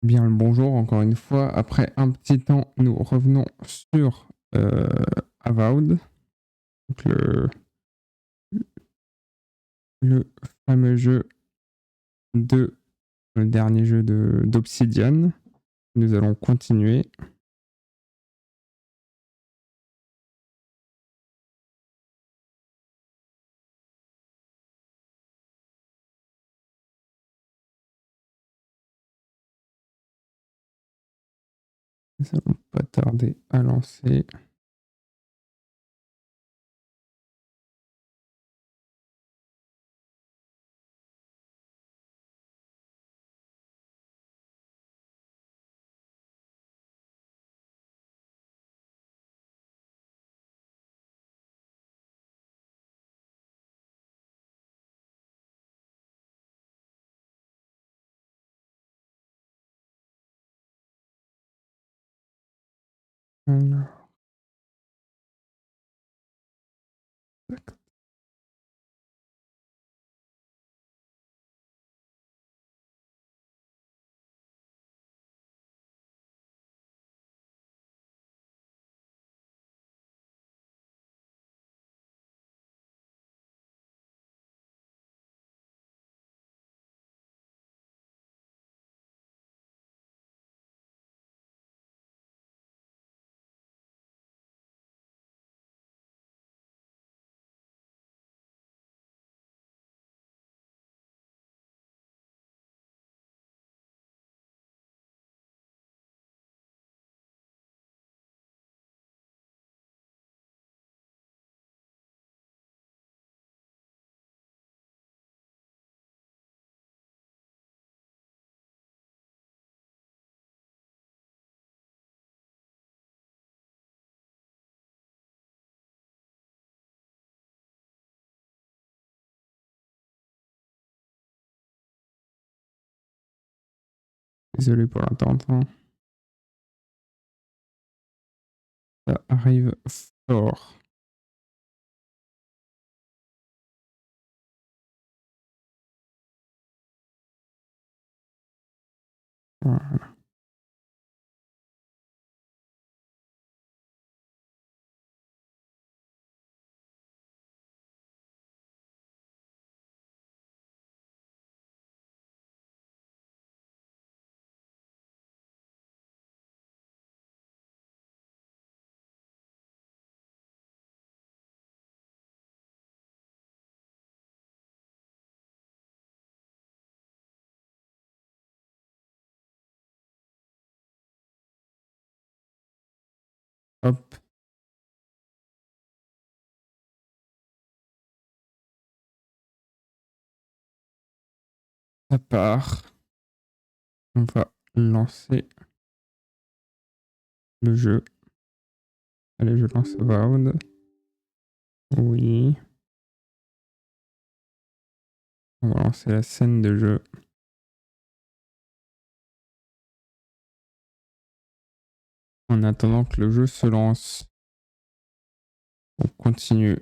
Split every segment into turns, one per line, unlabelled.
Bien le bonjour encore une fois. Après un petit temps, nous revenons sur Avowed, donc le fameux jeu de le dernier jeu d'Obsidian. Nous allons continuer. Nous allons pas tarder à lancer. Alors, tac. Désolé pour l'attente, hein. Ça arrive fort. Voilà. Hop, ça part. On va lancer le jeu. Allez, je lance Avowed. Oui. On va lancer la scène de jeu. En attendant que le jeu se lance. On continue.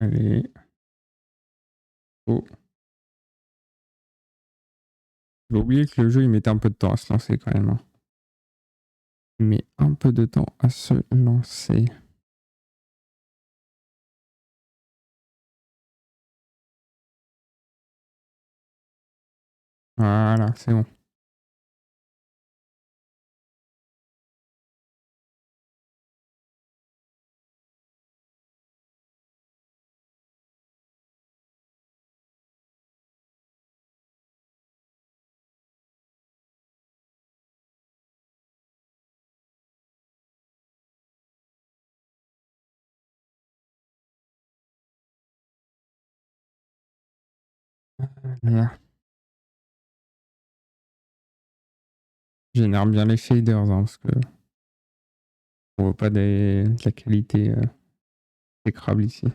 Allez. Oh. J'ai oublié que le jeu il mettait un peu de temps à se lancer quand même, hein. Il met un peu de temps à se lancer. Voilà, c'est bon. Voilà. Génère bien les faders, hein, parce que On voit pas de la qualité exécrable ici.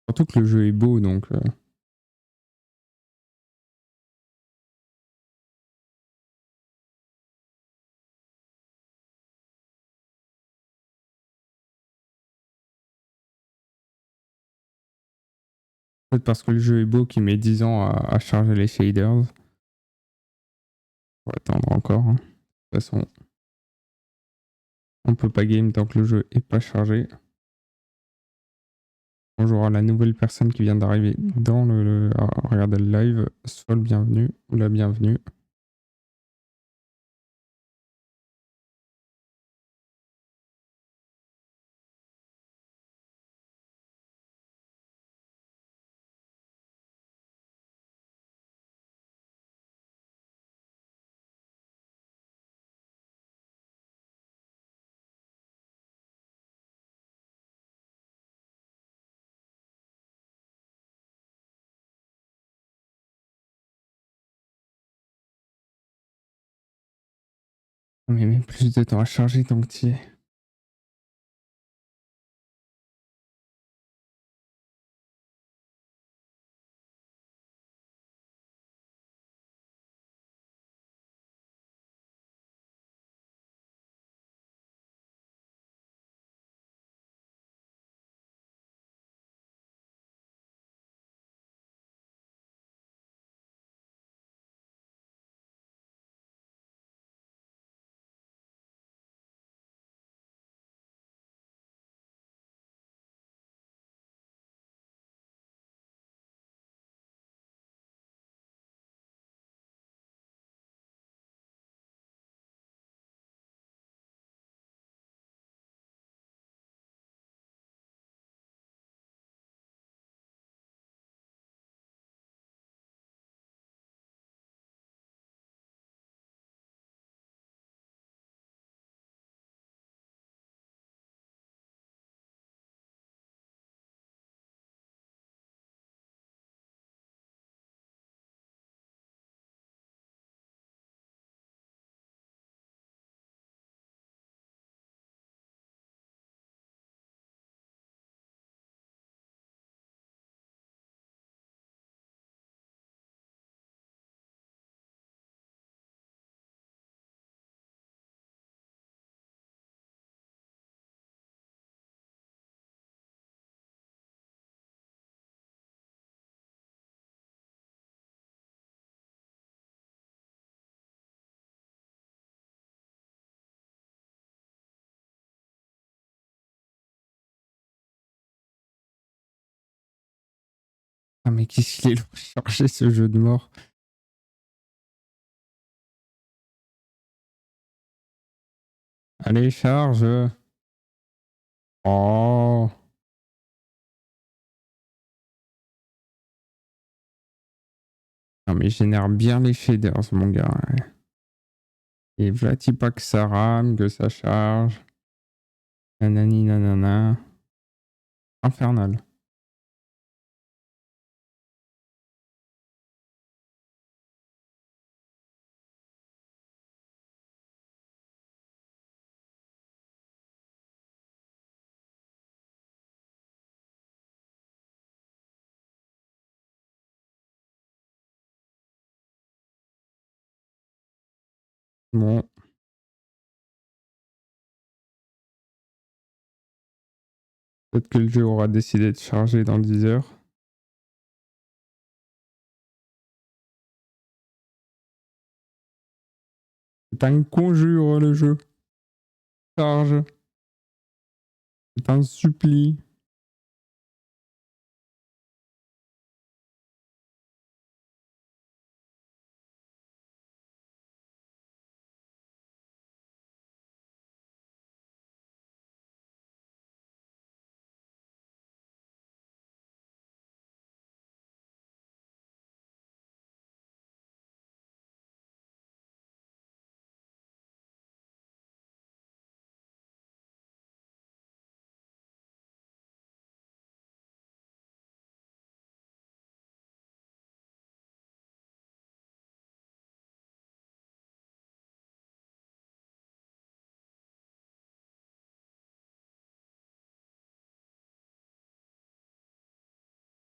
Surtout que le jeu est beau, donc... Peut-être parce que le jeu est beau qu'il met 10 ans à charger les shaders. On va attendre encore. Hein. De toute façon, on peut pas game tant que le jeu est pas chargé. Bonjour à la nouvelle personne qui vient d'arriver dans regarder le live. Sois le bienvenu ou la bienvenue. Mais même plus de temps à charger tant que tu y es. Ah mais qu'est-ce qu'il est long à charger ce jeu de mort. Allez, charge. Oh. Non mais il génère bien les shaders, mon gars. Et vlati pas que ça rame, que ça charge. Nanani nanana. Infernal. Bon. Peut-être que le jeu aura décidé de charger dans 10 heures. C'est un conjure le jeu. Charge. C'est un supplie.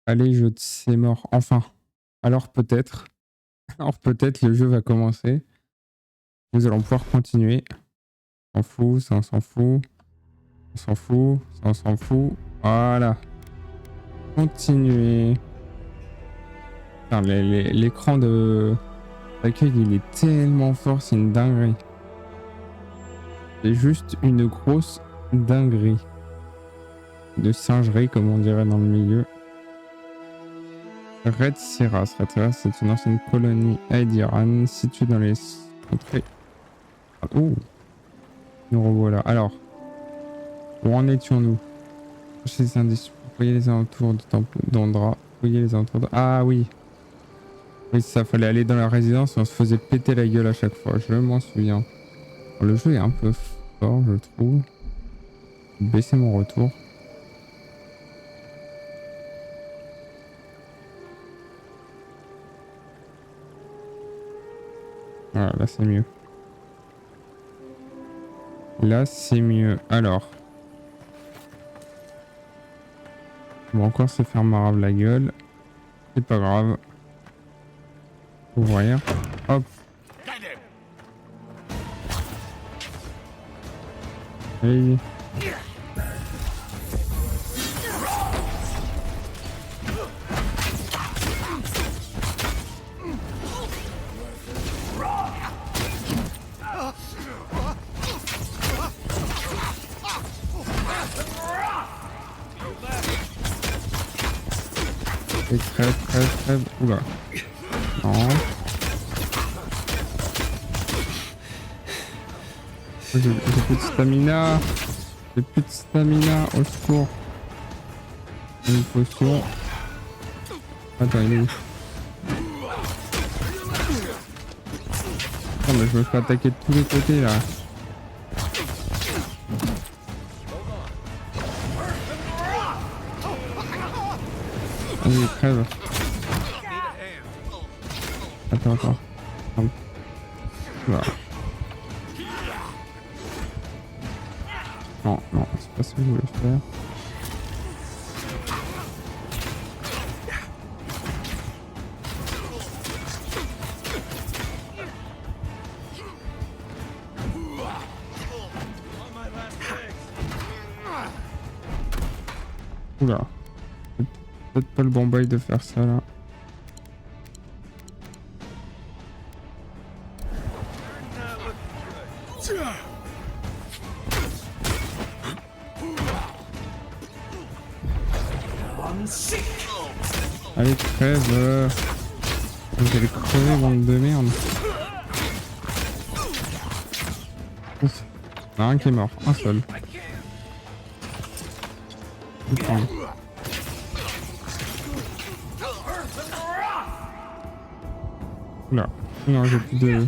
Allez, c'est mort. Enfin. Alors peut-être. Alors peut-être le jeu va commencer. Nous allons pouvoir continuer. On s'en fout, ça on s'en fout. On s'en fout, ça on s'en fout. Voilà. Continuer. L'écran de l'accueil, il est tellement fort, c'est une dinguerie. C'est juste une grosse dinguerie. De singerie, comme on dirait dans le milieu. Red Serra, c'est une ancienne colonie Aidiran située dans les contrées. Oh, nous revoilà. Alors, où en étions-nous? Cherchez les indices. Voyez les alentours du temple d'Andra. Voyez les alentours de... Ah oui. Oui, ça fallait aller dans la résidence et on se faisait péter la gueule à chaque fois. Je m'en souviens. Alors, le jeu est un peu fort, je trouve. Baisser mon retour. Voilà, là c'est mieux. Là c'est mieux. Alors. On va encore se faire marave la gueule. C'est pas grave. Ouvrir. Hop. Allez. Et crève. Oula. Non. J'ai plus de stamina. J'ai plus de stamina. Au secours. Une potion. Attends, il est où? Non mais je me fais attaquer de tous les côtés là. Allez, crève. Attends. Voilà. Non, c'est pas ce que je voulais faire. Oula. C'est peut-être pas le bon bail de faire ça là. Allez, crève. Vous allez crever, bande de merde. Ouf. Il y en a un qui est mort, un seul. Oula. Non, j'ai plus de...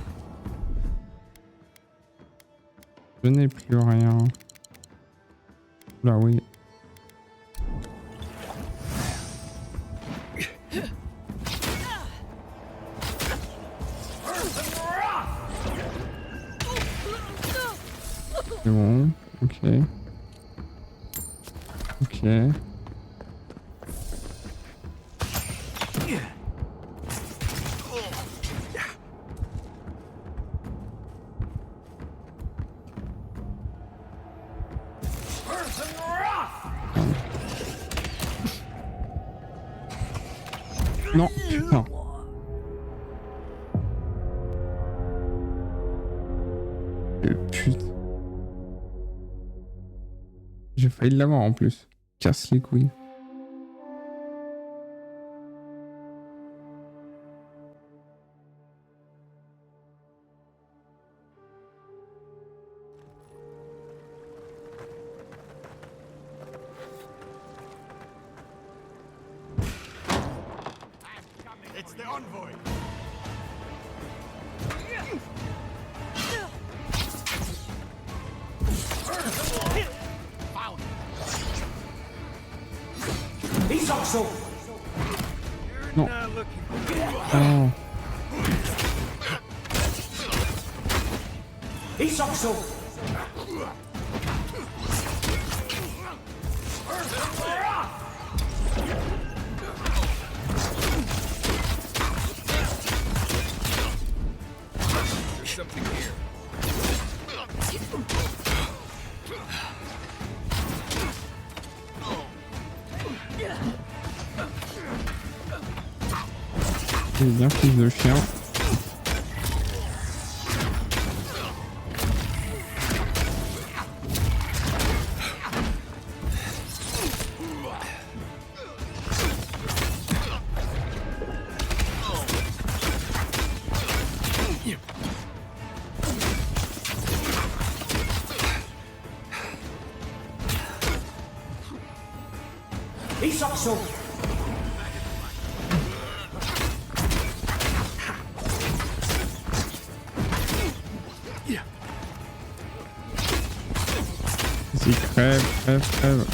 Je n'ai plus rien. Oula, oui. C'est bon, ok. Non, putain. Putain. J'ai failli l'avoir en plus. Casse les couilles. Non. Oh. C'est bien fils de chien. Vas-y, crève, crève, crève.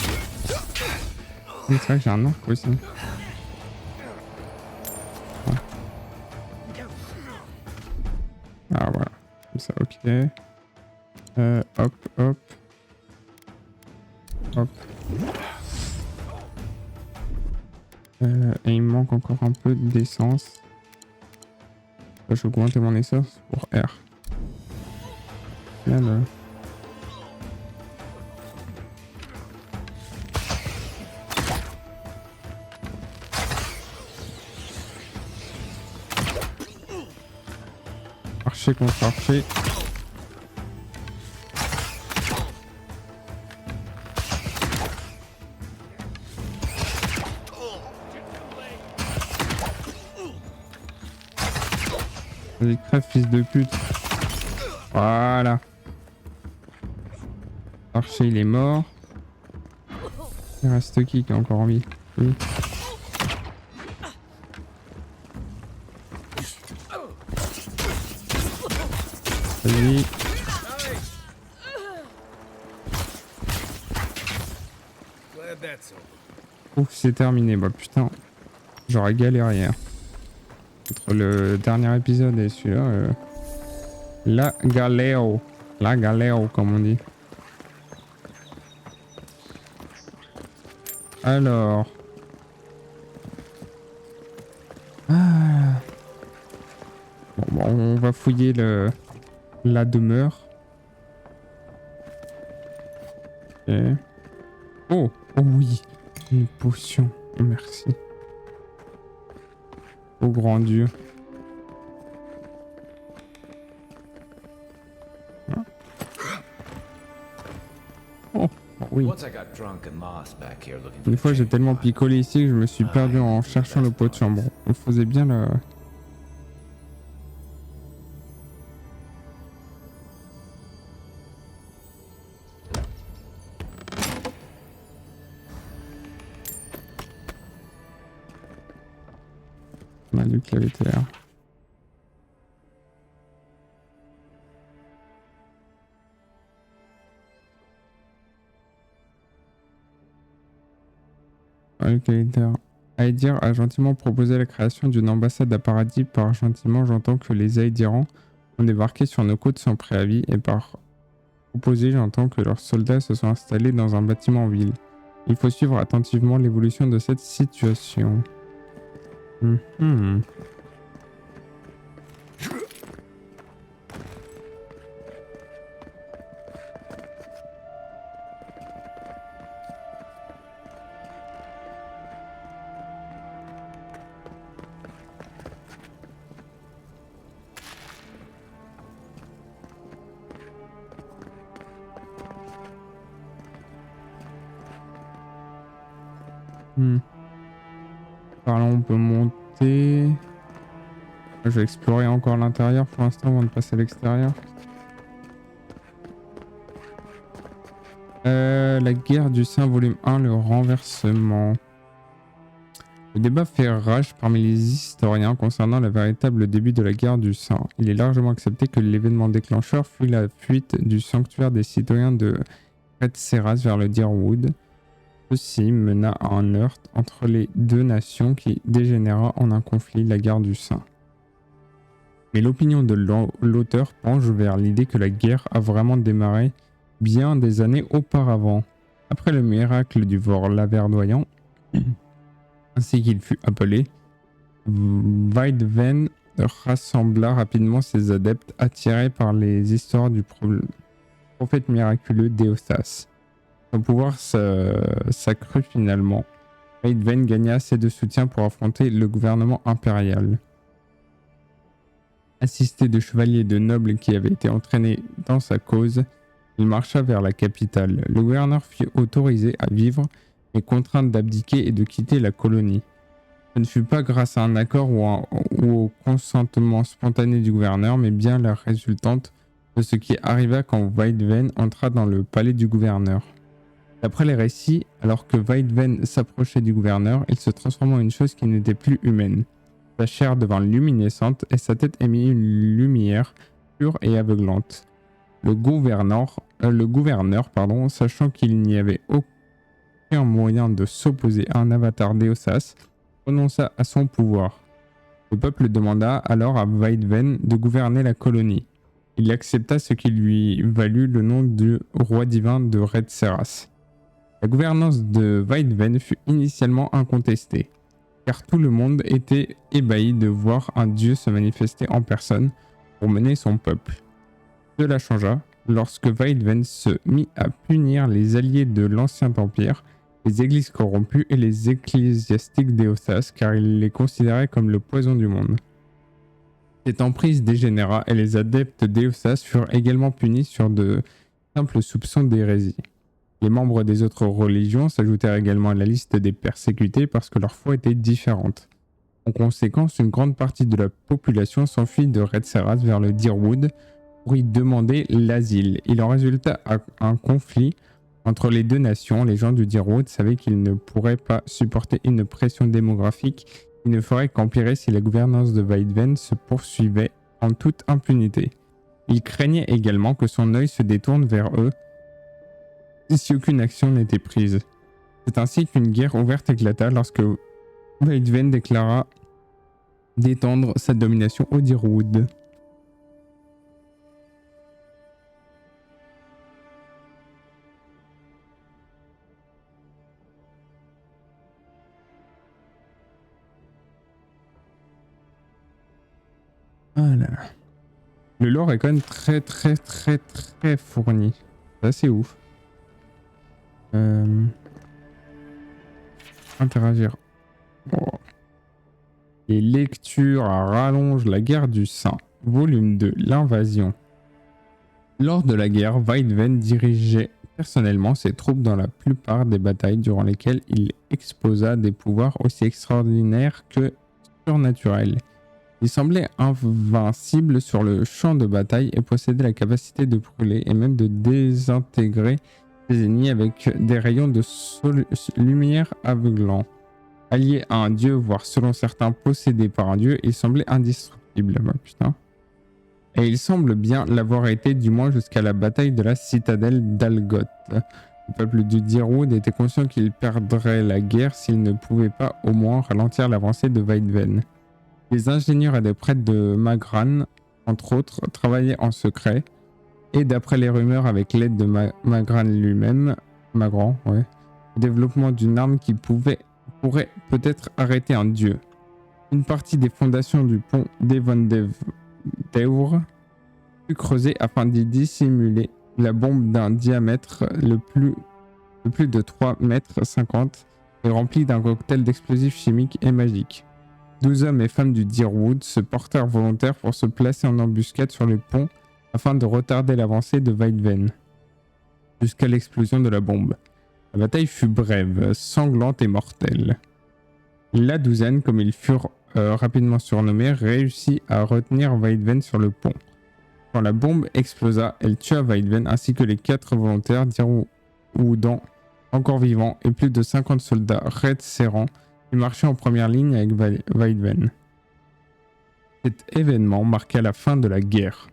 C'est vrai que j'ai un arc aussi. Ah, ah voilà. Comme ça, ok. Hop, hop. Hop. Et il me manque encore un peu d'essence. Je vais augmenter mon essence pour R. Bien le... Archer contre archer. Vas-y, crève, fils de pute. Voilà. Archer, il est mort. Il reste qui est encore en vie? Oui. Vas-y. Ouf, c'est terminé. Bah putain. J'aurais galéré. Hein. Entre le dernier épisode et celui-là. La galère. La galère, comme on dit. Alors. Ah. Bon, on va fouiller la demeure. Ok. Oh, oh oui. Une potion. Merci. Au grand Dieu. Oh, oui. Une fois, j'ai tellement picolé ici que je me suis perdu en cherchant le pot de chambre. On faisait bien le... On a lu qu'il avait été là. Aïdir a gentiment proposé la création d'une ambassade à Paradis. Par gentiment, j'entends que les Aïdirans ont débarqué sur nos côtes sans préavis, et par proposer, j'entends que leurs soldats se sont installés dans un bâtiment en ville. Il faut suivre attentivement l'évolution de cette situation. Par là, on peut monter. Je vais explorer encore l'intérieur pour l'instant avant de passer à l'extérieur. La guerre du sein, volume 1, le renversement. Le débat fait rage parmi les historiens concernant le véritable début de la guerre du sang. Il est largement accepté que l'événement déclencheur fut la fuite du sanctuaire des citoyens de Retseras vers le Dyrwood. Ceci mena à un heurt entre les deux nations qui dégénéra en un conflit, la guerre du sang. Mais l'opinion de l'auteur penche vers l'idée que la guerre a vraiment démarré bien des années auparavant. Après le miracle du Vorla verdoyant, ainsi qu'il fut appelé, Weidven rassembla rapidement ses adeptes attirés par les histoires du prophète miraculeux Déothas. Son pouvoir s'accrut finalement. Weidven gagna assez de soutien pour affronter le gouvernement impérial. Assisté de chevaliers et de nobles qui avaient été entraînés dans sa cause, il marcha vers la capitale. Le gouverneur fut autorisé à vivre, mais contraint d'abdiquer et de quitter la colonie. Ce ne fut pas grâce à un accord ou au consentement spontané du gouverneur, mais bien la résultante de ce qui arriva quand Weidwen entra dans le palais du gouverneur. D'après les récits, alors que Weidwen s'approchait du gouverneur, il se transforma en une chose qui n'était plus humaine. Sa chair devint luminescente et sa tête émit une lumière pure et aveuglante. Le gouverneur, sachant qu'il n'y avait aucun moyen de s'opposer à un avatar d'Eosas, renonça à son pouvoir. Le peuple demanda alors à Weidwen de gouverner la colonie. Il accepta, ce qui lui valut le nom de roi divin de Redseras. La gouvernance de Weidwen fut initialement incontestée, car tout le monde était ébahi de voir un dieu se manifester en personne pour mener son peuple. Cela changea lorsque Weidwen se mit à punir les alliés de l'Ancien Empire, les églises corrompues et les ecclésiastiques d'Eosas, car il les considérait comme le poison du monde. Cette emprise dégénéra et les adeptes d'Eosas furent également punis sur de simples soupçons d'hérésie. Les membres des autres religions s'ajoutèrent également à la liste des persécutés parce que leur foi était différente. En conséquence, une grande partie de la population s'enfuit de Redseras vers le Dyrwood pour y demander l'asile. Il en résulta un conflit entre les deux nations. Les gens du Dyrwood savaient qu'ils ne pourraient pas supporter une pression démographique qui ne ferait qu'empirer si la gouvernance de Weidwen se poursuivait en toute impunité. Il craignait également que son œil se détourne vers eux si aucune action n'était prise. C'est ainsi qu'une guerre ouverte éclata lorsque Weidwen déclara d'étendre sa domination au Dyrwood. Voilà. Le lore est quand même très fourni. C'est assez ouf. Interagir. Oh. Les lectures à rallonge la guerre du sang. Volume 2. L'invasion. Lors de la guerre, Weidwen dirigeait personnellement ses troupes dans la plupart des batailles durant lesquelles il exposa des pouvoirs aussi extraordinaires que surnaturels. Il semblait invincible sur le champ de bataille et possédait la capacité de brûler et même de désintégrer ses ennemis avec des rayons de lumière aveuglants. Allié à un dieu, voire selon certains possédé par un dieu, il semblait indestructible. Bah, putain. Et il semble bien l'avoir été, du moins jusqu'à la bataille de la citadelle d'Algoth. Le peuple du Dyrwood était conscient qu'il perdrait la guerre s'il ne pouvait pas au moins ralentir l'avancée de Weidwen. Les ingénieurs et des prêtres de Magran, entre autres, travaillaient en secret, et d'après les rumeurs avec l'aide de Magran lui-même, le développement d'une arme qui pourrait peut-être arrêter un dieu. Une partie des fondations du pont d'Evandevdeur fut creusée afin d'y dissimuler la bombe d'un diamètre de plus de 3,50 mètres et remplie d'un cocktail d'explosifs chimiques et magiques. 12 hommes et femmes du Dyrwood se portèrent volontaires pour se placer en embuscade sur le pont afin de retarder l'avancée de Weidwen jusqu'à l'explosion de la bombe. La bataille fut brève, sanglante et mortelle. La douzaine, comme ils furent rapidement surnommés, réussit à retenir Weidwen sur le pont. Quand la bombe explosa, elle tua Weidwen ainsi que les 4 volontaires Dyrwoodans encore vivants et plus de 50 soldats Redserrans qui marchaient en première ligne avec Weidwen. Cet événement marqua la fin de la guerre.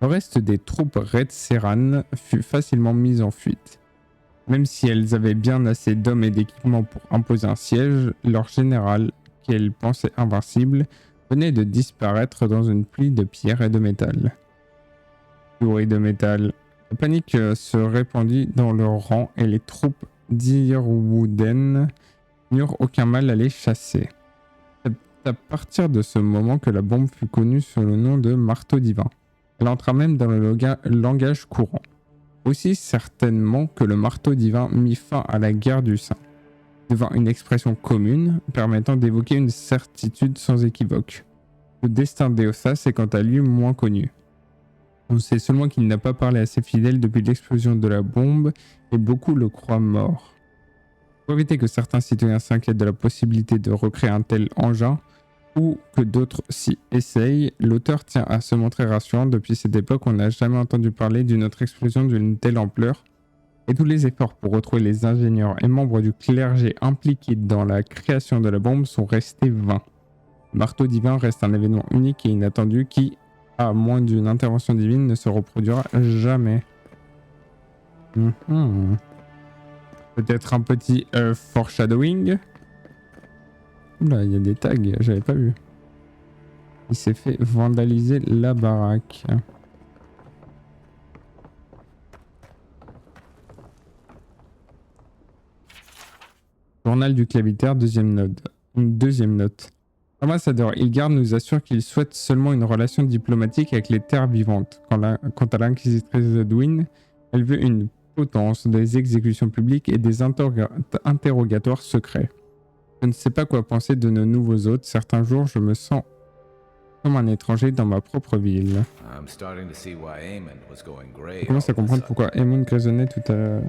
Le reste des troupes Redserranes fut facilement mis en fuite. Même si elles avaient bien assez d'hommes et d'équipements pour imposer un siège, leur général, qu'elles pensaient invincible, venait de disparaître dans une pluie de pierres et de métal. Souris de métal. La panique se répandit dans leurs rangs et les troupes dyrwoodennes n'eurent aucun mal à les chasser. C'est à partir de ce moment que la bombe fut connue sous le nom de marteau divin. Elle entra même dans le langage courant. Aussi certainement que le marteau divin mit fin à la guerre du sang, devint une expression commune permettant d'évoquer une certitude sans équivoque. Le destin d'Eothas est quant à lui moins connu. On sait seulement qu'il n'a pas parlé à ses fidèles depuis l'explosion de la bombe et beaucoup le croient mort. Pour éviter que certains citoyens s'inquiètent de la possibilité de recréer un tel engin ou que d'autres s'y essayent, l'auteur tient à se montrer rassurant. Depuis cette époque, on n'a jamais entendu parler d'une autre explosion d'une telle ampleur et tous les efforts pour retrouver les ingénieurs et membres du clergé impliqués dans la création de la bombe sont restés vains. Le marteau divin reste un événement unique et inattendu qui, à moins d'une intervention divine, ne se reproduira jamais. Peut-être un petit foreshadowing. Oula, il y a des tags, j'avais pas vu. Il s'est fait vandaliser la baraque. Journal du clavitaire, deuxième note. L'ambassadeur Hilgard nous assure qu'il souhaite seulement une relation diplomatique avec les terres vivantes. Quant à l'inquisitrice Edwin, elle veut une potence, des exécutions publiques et des interrogatoires secrets. Je ne sais pas quoi penser de nos nouveaux hôtes. Certains jours, je me sens comme un étranger dans ma propre ville. Je commence à comprendre pourquoi Aemon grisonnait tout à l'heure.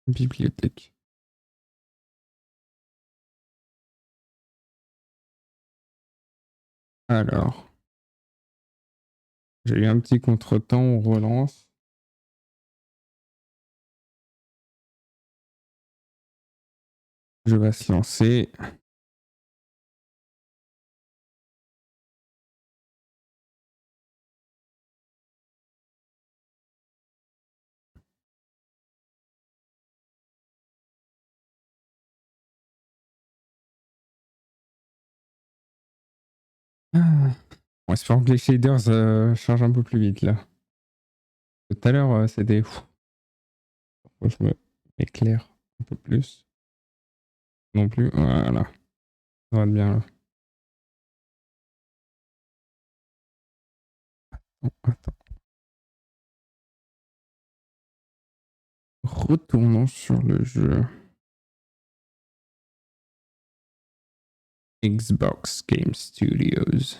Bibliothèque. Alors, j'ai eu un petit contretemps, on relance. Je vais se lancer. On espère que les shaders chargent un peu plus vite là. Tout à l'heure, c'était... Je m'éclaire un peu plus. Non plus, voilà. Ça va être bien là. Attends. Retournons sur le jeu. Xbox Game Studios.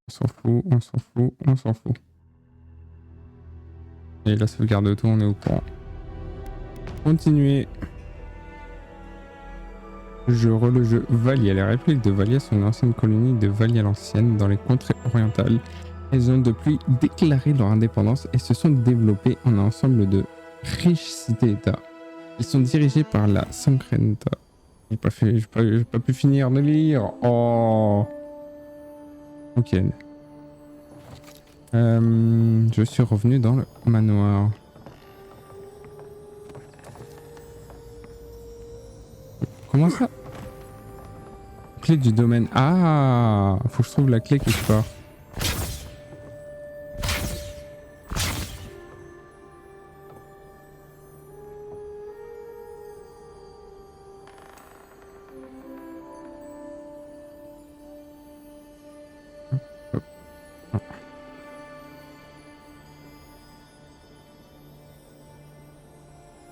On s'en fout, on s'en fout, on s'en fout. Et la sauvegarde auto, on est au courant. Continuez. Le jeu Valia. Les répliques de Valia sont une ancienne colonie de Valia l'ancienne dans les contrées orientales. Elles ont depuis déclaré leur indépendance et se sont développées en un ensemble de riches cités-états. Ils sont dirigés par la Sankrenta. J'ai pas pu finir de lire. Oh. Ok. Je suis revenu dans le manoir. Comment ça? Clé du domaine. Ah, faut que je trouve la clé quelque part. Hop, hop.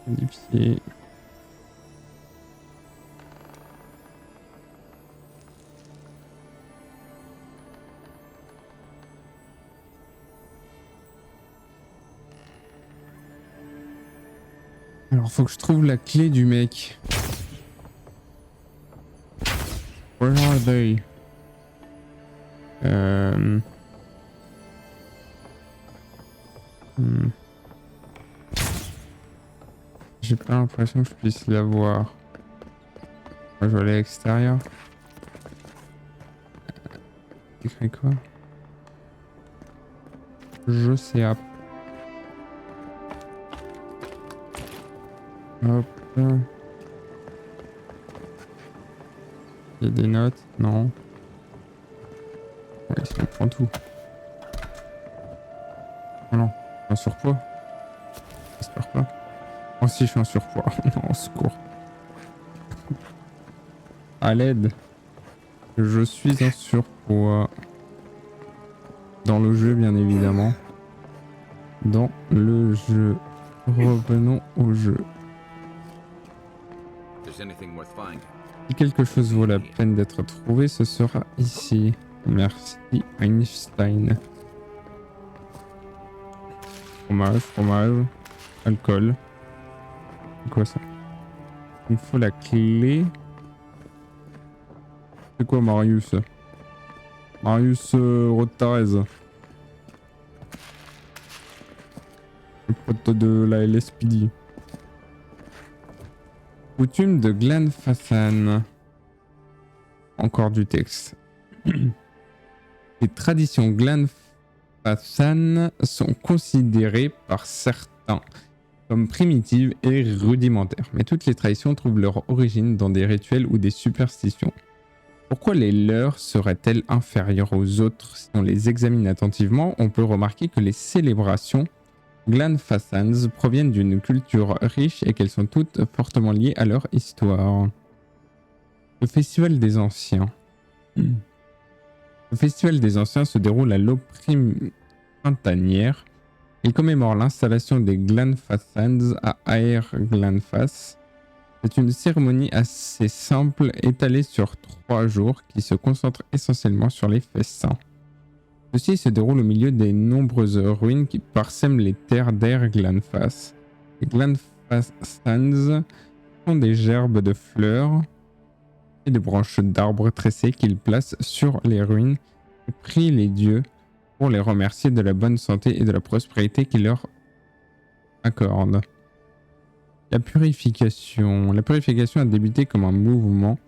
Modifier. Alors faut que je trouve la clé du mec. Where are they? J'ai pas l'impression que je puisse la voir. Moi, je vais aller à l'extérieur. Écrit quoi? Je sais à... Hop. Il y a des notes? Non. Ouais, si on prend tout. Oh non, je suis en surpoids. J'espère pas. Oh si, je suis en surpoids. Non, au secours. À l'aide. Je suis en surpoids. Dans le jeu, bien évidemment. Dans le jeu. Revenons au jeu. Si quelque chose vaut la peine d'être trouvé, ce sera ici. Merci Einstein. Fromage, fromage, alcool. C'est quoi ça? Il me faut la clé. C'est quoi Marius? Marius Rotarez. Le pote de la LSPD. Coutume de Glenfassan. Encore du texte. Les traditions Glenfassan sont considérées par certains comme primitives et rudimentaires, mais toutes les traditions trouvent leur origine dans des rituels ou des superstitions. Pourquoi les leurs seraient-elles inférieures aux autres? Si on les examine attentivement, on peut remarquer que les célébrations Glenfassans proviennent d'une culture riche et qu'elles sont toutes fortement liées à leur histoire. Le Festival des Anciens. Le Festival des Anciens se déroule à l'aube printanière. Il commémore l'installation des Glenfassans à Aer Glenfass. C'est une cérémonie assez simple étalée sur 3 jours qui se concentre essentiellement sur les festins. Ceci se déroule au milieu des nombreuses ruines qui parsèment les terres d'Aer Glenfass. Les Glenfassans sont des gerbes de fleurs et de branches d'arbres tressés qu'ils placent sur les ruines et prient les dieux pour les remercier de la bonne santé et de la prospérité qu'ils leur accordent. La purification. La purification a débuté comme un mouvement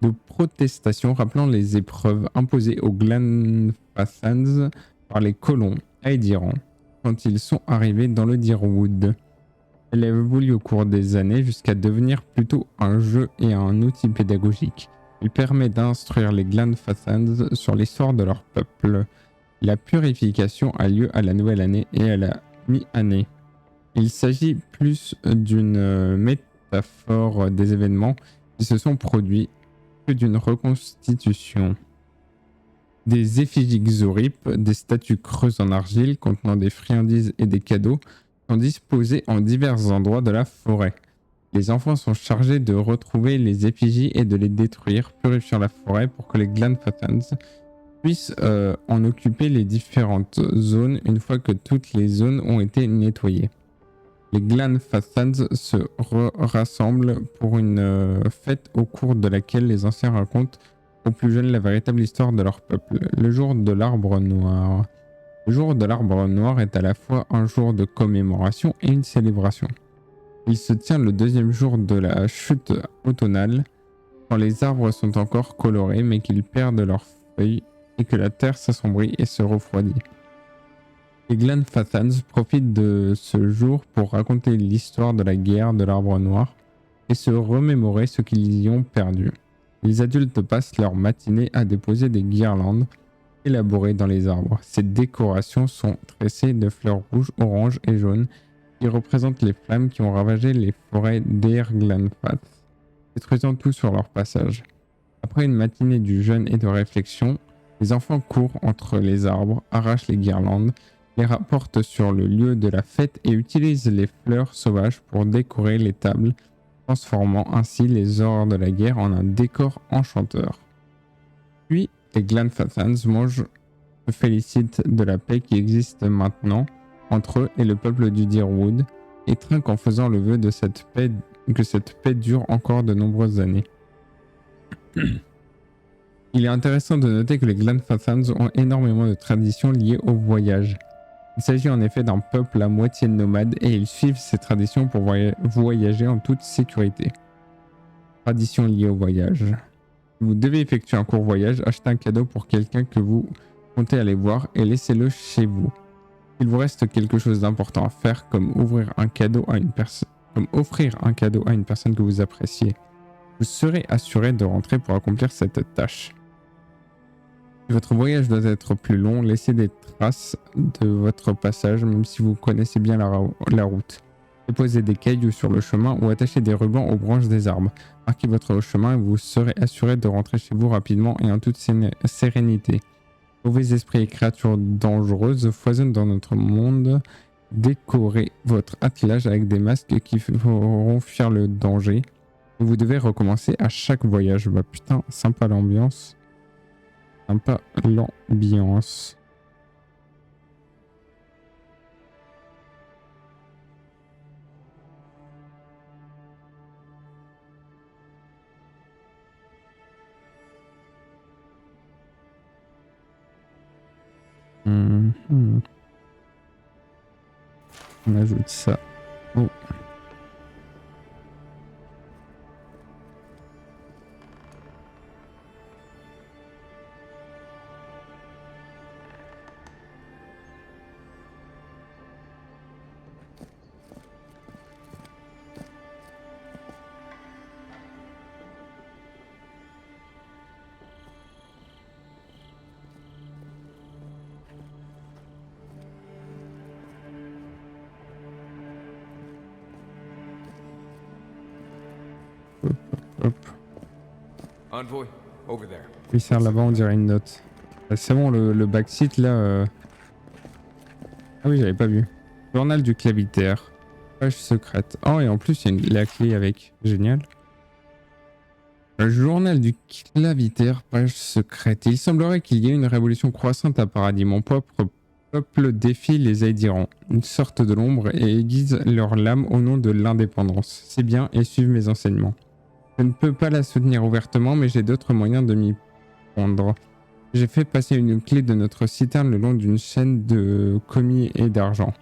de protestation rappelant les épreuves imposées aux Glenfassans par les colons Aediran quand ils sont arrivés dans le Dirwood. Elle a évolué au cours des années jusqu'à devenir plutôt un jeu et un outil pédagogique. Il permet d'instruire les Glenfassans sur l'histoire de leur peuple. La purification a lieu à la nouvelle année et à la mi-année. Il s'agit plus d'une métaphore des événements qui se sont produits que d'une reconstitution. Des effigies Xorip, des statues creuses en argile contenant des friandises et des cadeaux, sont disposées en divers endroits de la forêt. Les enfants sont chargés de retrouver les effigies et de les détruire, purifiant la forêt pour que les Glenfassans puissent en occuper les différentes zones une fois que toutes les zones ont été nettoyées. Les Glenfassans se rassemblent pour une fête au cours de laquelle les anciens racontent aux plus jeunes la véritable histoire de leur peuple. Le jour de l'arbre noir. Le jour de l'arbre noir est à la fois un jour de commémoration et une célébration. Il se tient le deuxième jour de la chute automnale, quand les arbres sont encore colorés mais qu'ils perdent leurs feuilles et que la terre s'assombrit et se refroidit. Les Glenfathans profitent de ce jour pour raconter l'histoire de la guerre de l'Arbre Noir et se remémorer ce qu'ils y ont perdu. Les adultes passent leur matinée à déposer des guirlandes élaborées dans les arbres. Ces décorations sont tressées de fleurs rouges, oranges et jaunes qui représentent les flammes qui ont ravagé les forêts d'Air-Glenfath, détruisant tout sur leur passage. Après une matinée du jeûne et de réflexion, les enfants courent entre les arbres, arrachent les guirlandes, les rapportent sur le lieu de la fête et utilisent les fleurs sauvages pour décorer les tables, transformant ainsi les horreurs de la guerre en un décor enchanteur. Puis, les Glenfathans se félicitent de la paix qui existe maintenant entre eux et le peuple du Dyrwood et trinquent en faisant le vœu de que cette paix dure encore de nombreuses années. Il est intéressant de noter que les Glenfathans ont énormément de traditions liées au voyage. Il s'agit en effet d'un peuple à moitié nomade et ils suivent ces traditions pour voyager en toute sécurité. Traditions liées au voyage. Vous devez effectuer un court voyage, acheter un cadeau pour quelqu'un que vous comptez aller voir et laissez-le chez vous. Il vous reste quelque chose d'important à faire comme offrir un cadeau à une personne que vous appréciez. Vous serez assuré de rentrer pour accomplir cette tâche. Si votre voyage doit être plus long, laissez des traces de votre passage, même si vous connaissez bien la route. Déposez des cailloux sur le chemin ou attachez des rubans aux branches des arbres. Marquez votre chemin et vous serez assuré de rentrer chez vous rapidement et en toute sérénité. Mauvais esprits et créatures dangereuses foisonnent dans notre monde. Décorez votre attelage avec des masques qui feront fuir le danger. Et vous devez recommencer à chaque voyage. Bah putain, sympa l'ambiance. Sympa l'ambiance. On ajoute ça. Oh.
Envoy, over there.
Oui, c'est là-bas, on dirait une note. C'est bon, le backseat là. Ah oui, j'avais pas vu. Journal du clavitaire. Page secrète. Oh, et en plus, il y a la clé avec. Génial. Le journal du clavitaire, page secrète. Il semblerait qu'il y ait une révolution croissante à Paradis. Mon propre peuple défie les Aedirans, une sorte de l'ombre, et aiguise leur lame au nom de l'indépendance. C'est bien, et suivent mes enseignements. Je ne peux pas la soutenir ouvertement, mais j'ai d'autres moyens de m'y prendre. J'ai fait passer une clé de notre citerne le long d'une chaîne de commis et d'argent.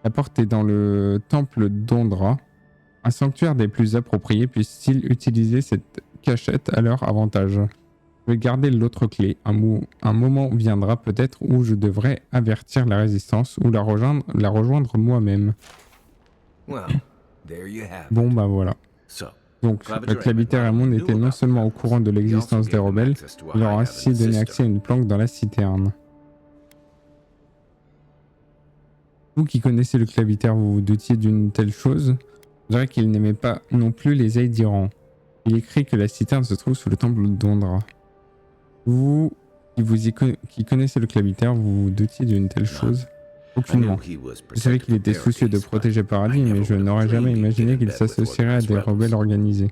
La porte est dans le temple d'Ondra. Un sanctuaire des plus appropriés puisse-t-il utiliser cette cachette à leur avantage. Je vais garder l'autre clé. Un moment viendra peut-être où je devrais avertir la résistance ou la rejoindre moi-même. Bon bah voilà. Donc, le clavitaire Raymond était non seulement au courant de l'existence des rebelles, il leur a ainsi donné accès à une planque dans la citerne. Vous qui connaissez le clavitaire, vous vous doutiez d'une telle chose? Je dirais qu'il n'aimait pas non plus les Aedirans. Il écrit que la citerne se trouve sous le temple d'Ondra. Vous qui connaissez le clavitaire, vous vous doutiez d'une telle chose? Aucunement. Je savais qu'il était soucieux de protéger Paradis, mais je n'aurais jamais imaginé qu'il s'associerait à des rebelles organisés.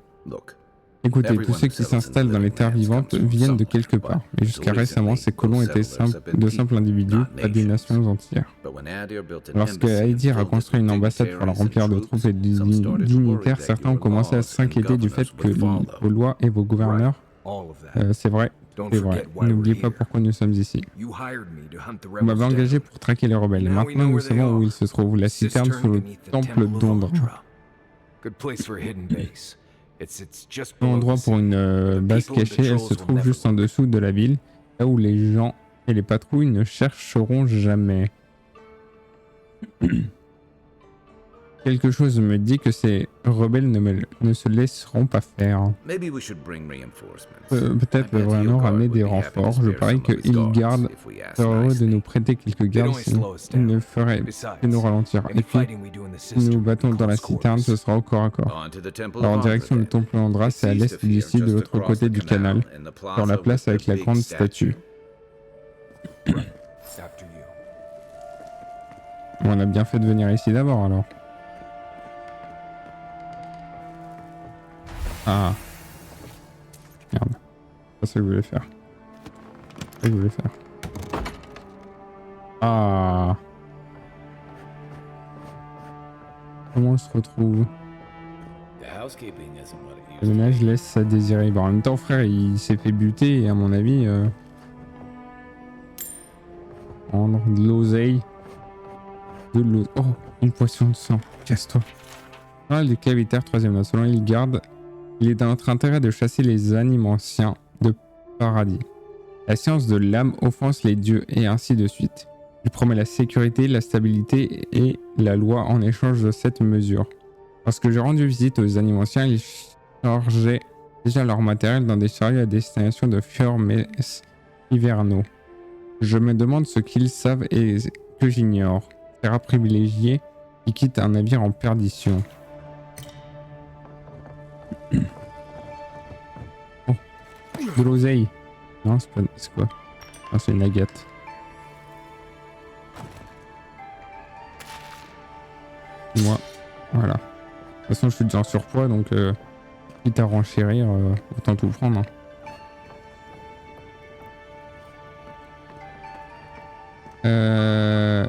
Écoutez, tous ceux qui s'installent dans les terres vivantes viennent de quelque part, et jusqu'à récemment, ces colons étaient de simples individus, pas des nations entières. Lorsque Aedir a construit une ambassade pour la remplir de troupes et de dignitaires, certains ont commencé à s'inquiéter du fait que vos lois et vos gouverneurs... c'est vrai. C'est vrai, n'oubliez pas pourquoi nous sommes ici. Vous m'avez engagé pour traquer les rebelles. Maintenant, nous savons où ils se trouvent. La citerne sous le temple d'Ondra. Un endroit pour une base cachée, elle se trouve juste en dessous de la ville, là où les gens et les patrouilles ne chercheront jamais. Quelque chose me dit que ces rebelles ne se laisseront pas faire. Peut-être devrait nous ramener des renforts. Je parie que Hilgard serait heureux de nous prêter quelques gardes, sinon il ne ferait que nous ralentir. Et puis, si nous battons dans la citerne, ce sera au corps à corps. Alors en direction du temple Andra, c'est à l'est d'ici, de l'autre côté du canal, dans la place avec la grande statue. On a bien fait de venir ici d'abord alors. Ah. Merde. C'est ça que je voulais faire. C'est ça que je voulais faire. Ah. Comment on se retrouve? Le ménage laisse à désirer. Bon, en même temps, frère, il s'est fait buter et à mon avis... Prendre de l'oseille. De l'eau. Oh, une poisson de sang. Casse-toi. Ah, les cavitaires, 3ème note. Selon Hilgard, il est dans notre intérêt de chasser les animes anciens de paradis. La science de l'âme offense les dieux et ainsi de suite. Il promet la sécurité, la stabilité et la loi en échange de cette mesure. Lorsque j'ai rendu visite aux animes anciens, ils chargeaient déjà leur matériel dans des chariots à destination de Fjordmes hivernaux. Je me demande ce qu'ils savent et que j'ignore. Terra privilégié qui quitte un navire en perdition. Oh, de l'oseille. Non, c'est pas... C'est quoi? Non, c'est une agate. Moi, voilà. De toute façon, je suis déjà en surpoids, donc quitte à renchérir, autant tout prendre. Hein.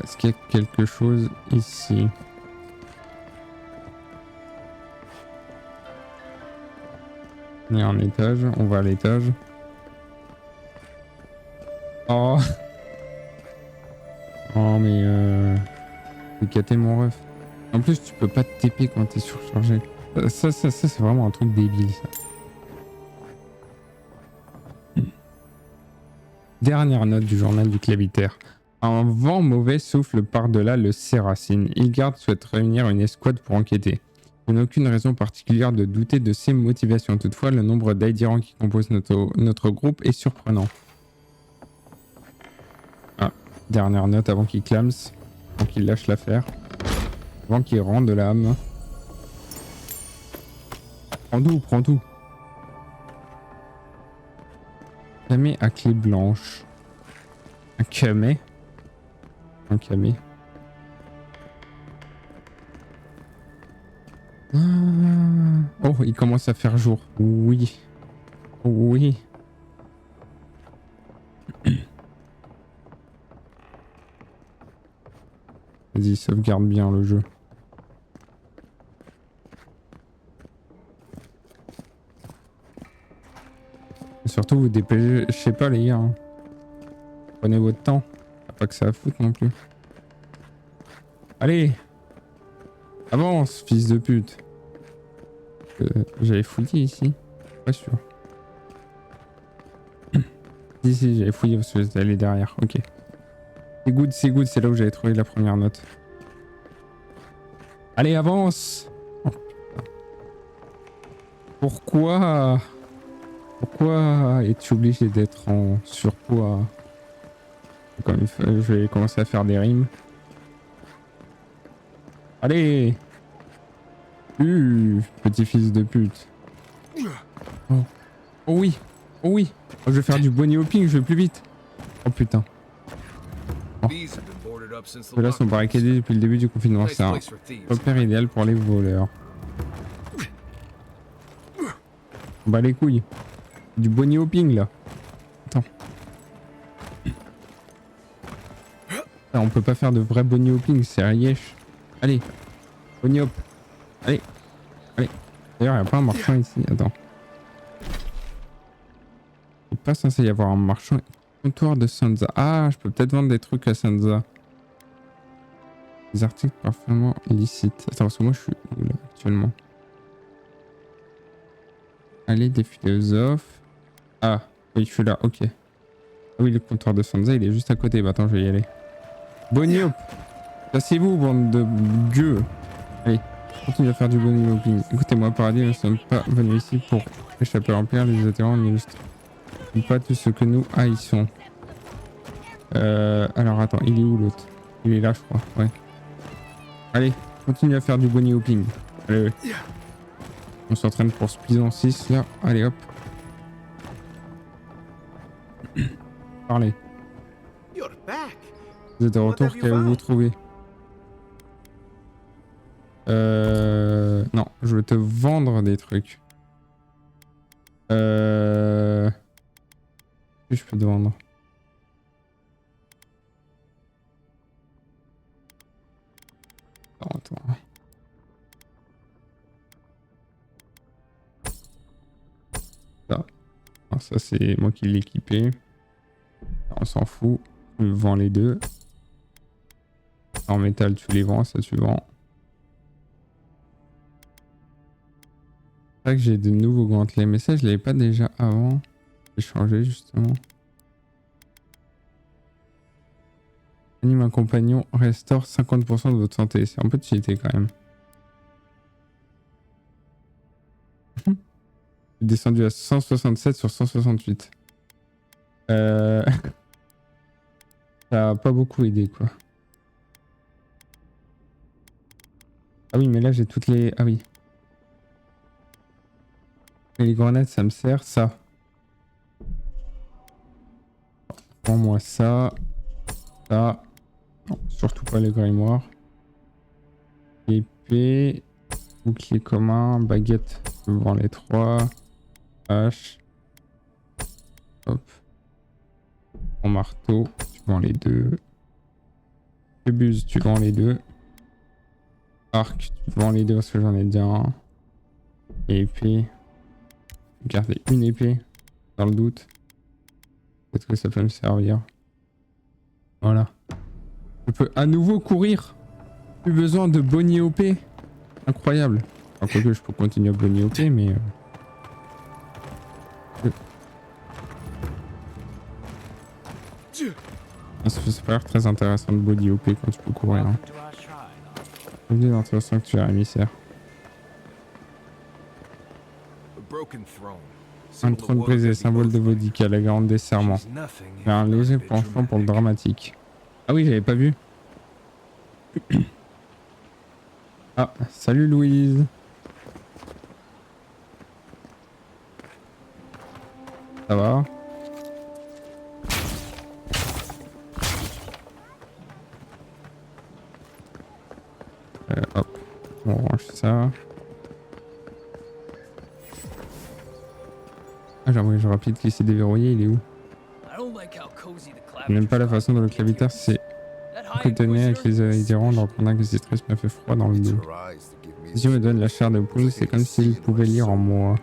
Est-ce qu'il y a quelque chose ici? Il y a un étage, on va à l'étage. Oh. Oh mais j'ai gâté mon ref. En plus tu peux pas te TP quand t'es surchargé. Ça c'est vraiment un truc débile ça. Dernière note du journal du clavitaire. Un vent mauvais souffle par-delà le Séracine. Hilgard souhaite réunir une escouade pour enquêter. Je n'ai aucune raison particulière de douter de ses motivations. Toutefois, le nombre d'Aedirans qui composent notre groupe est surprenant. Ah, dernière note avant qu'il clame, avant qu'il lâche l'affaire. Avant qu'il rende l'âme. Prends tout. Camé à clé blanche. Un camé. Un camé. Ah. Oh, il commence à faire jour. Oui. Oui. Vas-y, sauvegarde bien le jeu. Surtout, vous dépêchez pas, les gars. Hein. Prenez votre temps. Pas que ça à foutre non plus. Allez! Avance, fils de pute! J'avais fouillé ici. Pas sûr. Si, j'avais fouillé parce que j'étais allé derrière. Ok. C'est good, c'est là où j'avais trouvé la première note. Allez, avance! Oh, putain. Pourquoi es-tu obligé d'être en surpoids? Comme je vais commencer à faire des rimes. Allez! Petit fils de pute. Oh, oh oui! Oh oui! Oh, je vais faire du bunny hopping, je vais plus vite. Oh putain. Oh. Ceux-là sont barricadés depuis le début du confinement. C'est un repère idéal pour les voleurs. Bah les couilles. Du bunny hopping là. Attends. Ah, on peut pas faire de vrai bunny hopping, c'est un yesh. Allez. Bunny hop. Allez. Allez. D'ailleurs, il n'y a pas un marchand ici. Attends. Il n'est pas censé y avoir un marchand. Comptoir de Sansa. Ah, je peux peut-être vendre des trucs à Sansa. Des articles parfaitement licites. Attends, parce que moi je suis où là actuellement? Allez, des philosophes. Ah, oui, je suis là, ok. Ah oui, le comptoir de Sansa il est juste à côté. Bah attends, je vais y aller. Bonio! Passez-vous, bande de gueux. Allez, continue à faire du bon hopping. Écoutez-moi, Paradis, nous ne sommes pas venus ici pour échapper à l'Empire. Les adhérents n'illustrent pas tout ce que nous haïssons. Alors attends, il est où l'autre? Il est là, je crois, ouais. Allez, continue à faire du bunny hopping. Allez, on s'entraîne pour Spison 6 là. Allez hop. Parlez. Vous êtes de retour, qu'avez-vous trouvé? Non, je veux te vendre des trucs. Qu'est-ce que je peux te vendre? Attends. Ça. Non, ça c'est moi qui l'ai équipé. On s'en fout. Je vends les deux. En métal, tu les vends, ça tu vends. C'est vrai que j'ai de nouveaux gantelets, mais ça je l'avais pas déjà avant. J'ai changé justement. Anime un compagnon, restaure 50% de votre santé. C'est un peu cheaté quand même. Descendu à 167 sur 168. Ça a pas beaucoup aidé quoi. Ah oui, mais là j'ai toutes les... Ah oui. Et les grenades, ça me sert, ça. Prends-moi ça. Ça. Non, surtout pas les grimoires. Épée. Bouclier commun. Baguette. Je vends les trois. Hache. Hop. Mon marteau. Tu vends les deux. Buse, tu vends les deux. Arc. Tu vends les deux parce que j'en ai déjà un. Et épée. Garder une épée. Dans le doute. Peut-être que ça peut me servir. Voilà. Je peux à nouveau courir. Plus besoin de bonnie OP. Incroyable. Enfin, quoique je peux continuer à bonnie OP, mais... C'est pas l'air très intéressant de body OP quand tu peux courir. Hein. Bienvenue dans ton sanctuaire émissaire. Un trône brisé, symbole de Vodica, la garante des serments. Il y a un léger penchant pour le dramatique. Ah oui, j'avais pas vu. Ah, salut Louise. Ça va? Hop, on range ça. Ah, j'ai un voyage rapide qui s'est déverrouillé, il est où? Je n'aime pas la façon dont le clavitaire s'est cotonné avec les adhérents dans le pendant que ces stress m'a fait froid dans le dos. Si je me donne la chair de poule, c'est comme s'il pouvait lire en moi.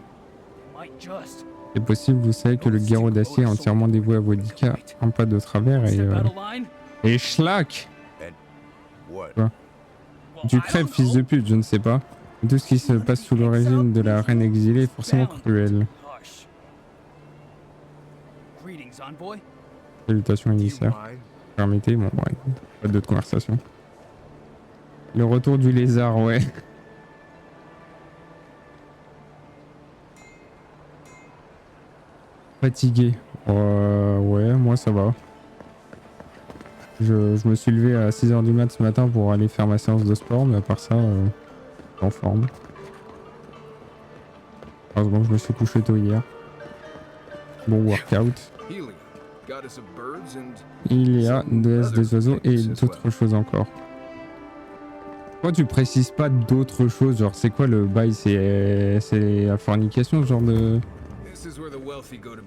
C'est possible, vous savez que le garrot d'acier est entièrement dévoué à Vodica, un pas de travers et schlack. Quoi? Tu crèves, fils de pute, je ne sais pas. Tout ce qui se passe sous le régime de la reine exilée est forcément cruel. Salutations émissaires. Permettez, bon, ouais, pas d'autres conversations. Le retour du lézard, ouais. Fatigué. Ouais, moi ça va. Je me suis levé à 6h du mat ce matin pour aller faire ma séance de sport, mais à part ça, en forme. Heureusement que je me suis couché tôt hier. Bon workout. Il y a déesse des oiseaux et d'autres choses encore. Pourquoi tu précises pas d'autres choses? Genre c'est quoi le bail? C'est la fornication ce genre de...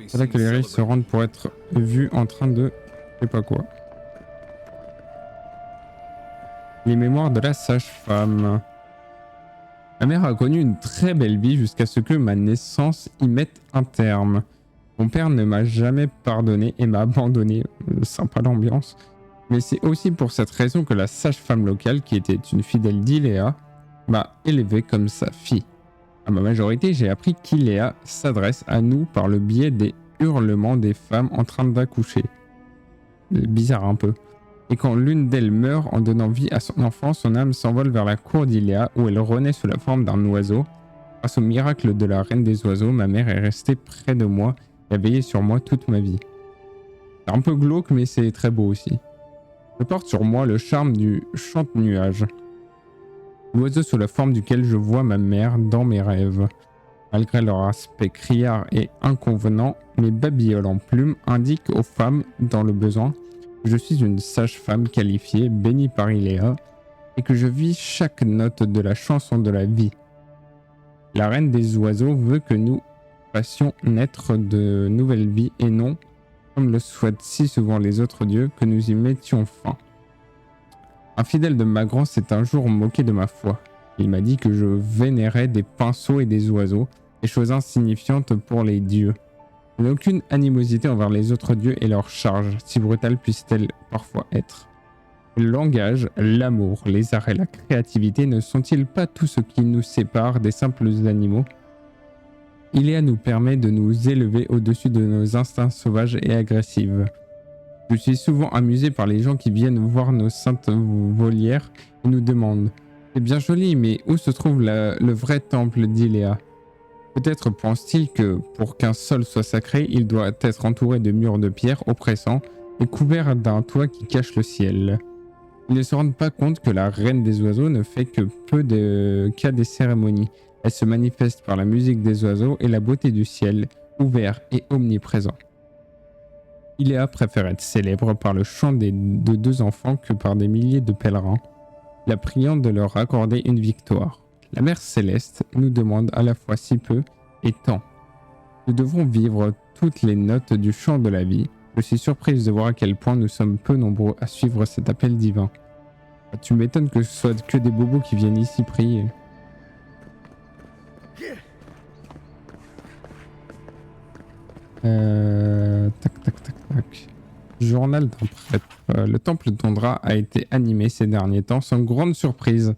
C'est là que les riches se rendent pour être vus en train de... je sais pas quoi. Les mémoires de la sage-femme. Ma mère a connu une très belle vie jusqu'à ce que ma naissance y mette un terme. Mon père ne m'a jamais pardonné et m'a abandonné. Sympa l'ambiance. Mais c'est aussi pour cette raison que la sage-femme locale, qui était une fidèle d'Iléa, m'a élevé comme sa fille. À ma majorité, j'ai appris qu'Iléa s'adresse à nous par le biais des hurlements des femmes en train d'accoucher. Bizarre un peu. Et quand l'une d'elles meurt en donnant vie à son enfant, son âme s'envole vers la cour d'Iléa où elle renaît sous la forme d'un oiseau. Grâce au miracle de la reine des oiseaux, ma mère est restée près de moi et a veillé sur moi toute ma vie. C'est un peu glauque, mais c'est très beau aussi. Je porte sur moi le charme du chante-nuage. L'oiseau sous la forme duquel je vois ma mère dans mes rêves. Malgré leur aspect criard et inconvenant, mes babioles en plumes indiquent aux femmes dans le besoin que je suis une sage-femme qualifiée, bénie par Iléa, et que je vis chaque note de la chanson de la vie. La reine des oiseaux veut que nous fassions naître de nouvelles vies et non, comme le souhaitent si souvent les autres dieux, que nous y mettions fin. Un fidèle de Magran s'est un jour moqué de ma foi. Il m'a dit que je vénérais des pinceaux et des oiseaux, des choses insignifiantes pour les dieux. Je n'ai aucune animosité envers les autres dieux et leurs charges, si brutales puissent-elles parfois être. Le langage, l'amour, les arts et la créativité ne sont-ils pas tout ce qui nous sépare des simples animaux ? Iléa nous permet de nous élever au-dessus de nos instincts sauvages et agressifs. Je suis souvent amusé par les gens qui viennent voir nos saintes volières et nous demandent « C'est bien joli, mais où se trouve le vrai temple d'Iléa ?» Peut-être pense-t-il que, pour qu'un sol soit sacré, il doit être entouré de murs de pierre oppressants et couvert d'un toit qui cache le ciel. Ils ne se rendent pas compte que la reine des oiseaux ne fait que peu de cas des cérémonies. Elle se manifeste par la musique des oiseaux et la beauté du ciel, ouvert et omniprésent. Iléa préfère être célèbre par le chant de 2 enfants que par des milliers de pèlerins, la priant de leur accorder une victoire. La mère céleste nous demande à la fois si peu et tant. Nous devons vivre toutes les notes du chant de la vie. Je suis surprise de voir à quel point nous sommes peu nombreux à suivre cet appel divin. Tu m'étonnes que ce soit que des bobos qui viennent ici prier. Tac, tac, tac, tac. Journal d'un prêtre. Le temple d'Ondra a été animé ces derniers temps sans grande surprise.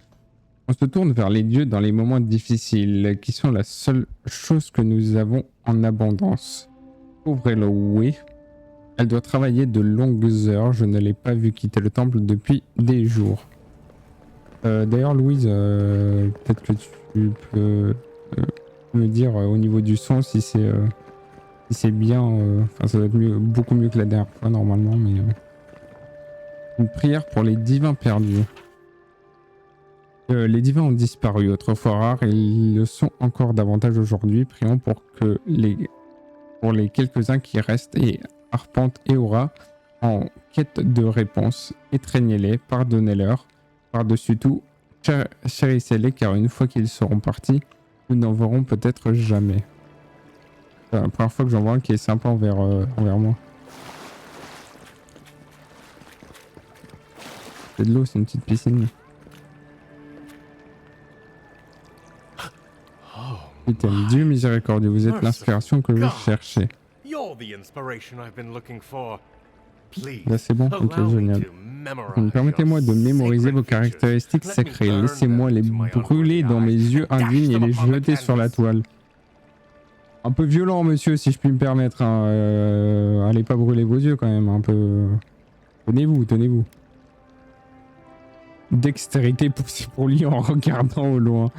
On se tourne vers les dieux dans les moments difficiles, qui sont la seule chose que nous avons en abondance. Pauvre Eloé, elle doit travailler de longues heures. Je ne l'ai pas vu quitter le temple depuis des jours. D'ailleurs, Louise, peut-être que tu peux me dire au niveau du son si c'est bien. Enfin, ça doit être beaucoup mieux que la dernière fois normalement, mais une prière pour les divins perdus. Les divins ont disparu autrefois rares et ils le sont encore davantage aujourd'hui. Prions pour les quelques-uns qui restent et arpentent Éora en quête de réponse. Étreignez-les, pardonnez-leur. Par-dessus tout, chérissez-les car une fois qu'ils seront partis, nous n'en verrons peut-être jamais. C'est la première fois que j'en vois un qui est sympa envers moi. C'est de l'eau, c'est une petite piscine. Item, Dieu miséricordieux, vous êtes l'inspiration que je cherchais. Là c'est bon, ok, génial. Permettez-moi de mémoriser vos caractéristiques sacrées. Laissez-moi les brûler dans mes yeux indignes et les jeter sur la toile. Un peu violent, monsieur, si je puis me permettre. Hein. Allez pas brûler vos yeux quand même, un peu. Tenez-vous, tenez-vous. Dextérité poussée pour lui en regardant au loin.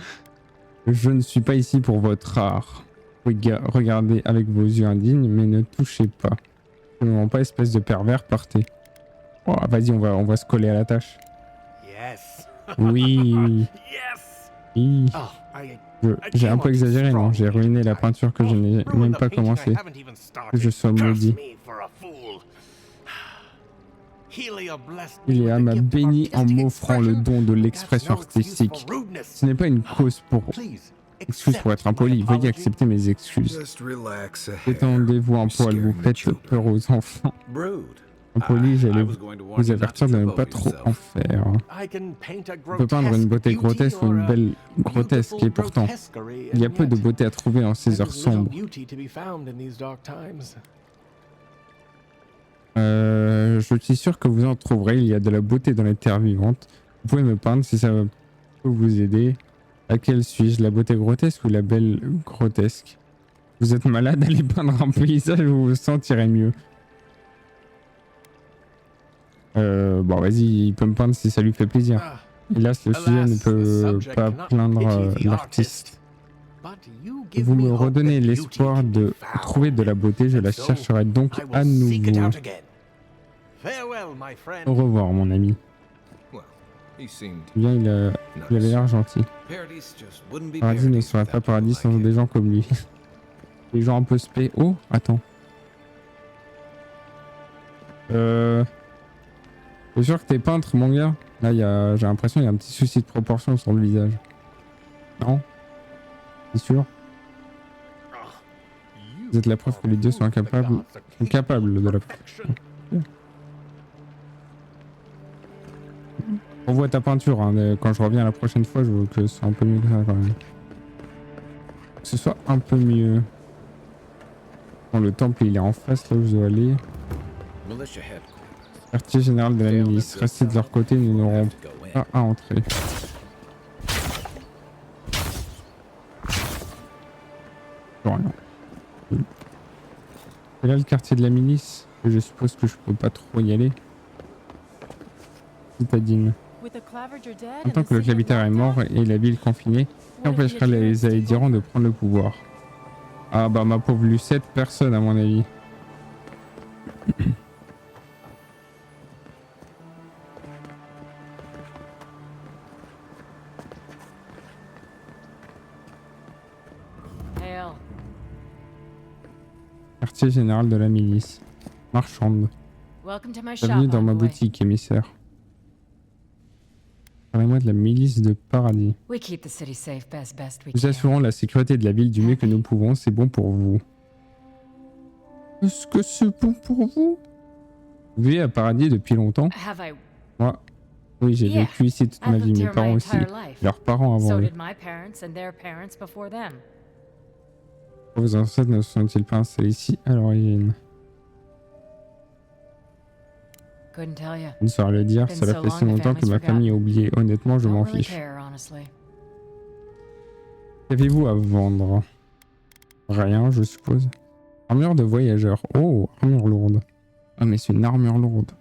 Je ne suis pas ici pour votre art. Regardez avec vos yeux indignes, mais ne touchez pas. Ne mens pas, espèce de pervers, partez. Oh, vas-y, on va se coller à la tâche. Oui, oui. Oui. J'ai un peu exagéré, non? J'ai ruiné la peinture que je n'ai même pas commencé. Que je sois maudit. Iléa m'a béni en m'offrant le don de l'expression artistique. Ce n'est pas une cause pour... Excuse pour être impoli, veuillez accepter mes excuses. Détendez-vous un poil, vous faites peur aux enfants. Impoli, j'allais vous avertir de ne pas trop en faire. On peut peindre une beauté grotesque ou une belle grotesque, et pourtant, il y a peu de beauté à trouver en ces heures sombres. Je suis sûr que vous en trouverez, il y a de la beauté dans les terres vivantes. Vous pouvez me peindre si ça peut vous aider. Laquelle suis-je, la beauté grotesque ou la belle grotesque? Vous êtes malade, allez peindre un paysage où vous vous sentirez mieux. Bon, vas-y, il peut me peindre si ça lui fait plaisir.
Ah,
Hélas, le sujet ne
alas, the
peut
subject
pas
cannot
plaindre
pity the
l'artiste.
artist. But you give
Vous
me
me
hope
redonnez
that beauty
l'espoir
can be
de trouver de la beauté, je
found,
la
and so
chercherai donc
I
à
will seek it
nouveau.
out again. Farewell, my friend.
Au revoir, mon ami.
Well, he seemed
Bien, il avait l'air gentil.
Paradis just wouldn't be
Paradis ne
Paradis
serait pas
without people
paradis
like
sans
him.
des gens comme lui. Des gens un peu spé. Oh, attends. T'es sûr que t'es peintre, mon gars? Là, j'ai l'impression qu'il y a un petit souci de proportion sur le visage. Non? T'es sûr? Vous êtes la preuve que les dieux sont capables de la perfection. On voit ta peinture, hein. Quand je reviens la prochaine fois, je veux que ce soit un peu mieux que ça quand même. Que ce soit un peu mieux. Bon, le temple il est en face là où je dois aller.
Militia headquarters.
Quartier général de la milice. Restez de leur côté, nous n'aurons pas à entrer. Rien. C'est là le quartier de la milice. Je suppose que je peux pas trop y aller. Citadine. En tant que le clavitaire est mort et la ville confinée, qui empêchera les Aédirans de prendre le pouvoir? Ah bah ma pauvre Lucette, personne à mon avis. Quartier général de la milice. Marchande. Bienvenue dans ma boutique, émissaire. Parlez-moi de la milice de Paradis. Nous assurons la sécurité de la ville du mieux que nous pouvons, c'est bon pour vous. Est-ce que c'est bon pour vous? Vous vivez à Paradis depuis longtemps? Moi, oui, j'ai vécu ici toute ma vie, mes parents aussi. Leurs parents avant eux. Vos ancêtres ne sont-ils pas installés ici à l'origine? Je ne saurais le dire, cela fait si longtemps que ma famille a oublié. Honnêtement, je m'en fiche. Qu'avez-vous à vendre? Rien, je suppose. Armure de voyageur. Oh, armure lourde. Ah, mais c'est une armure lourde.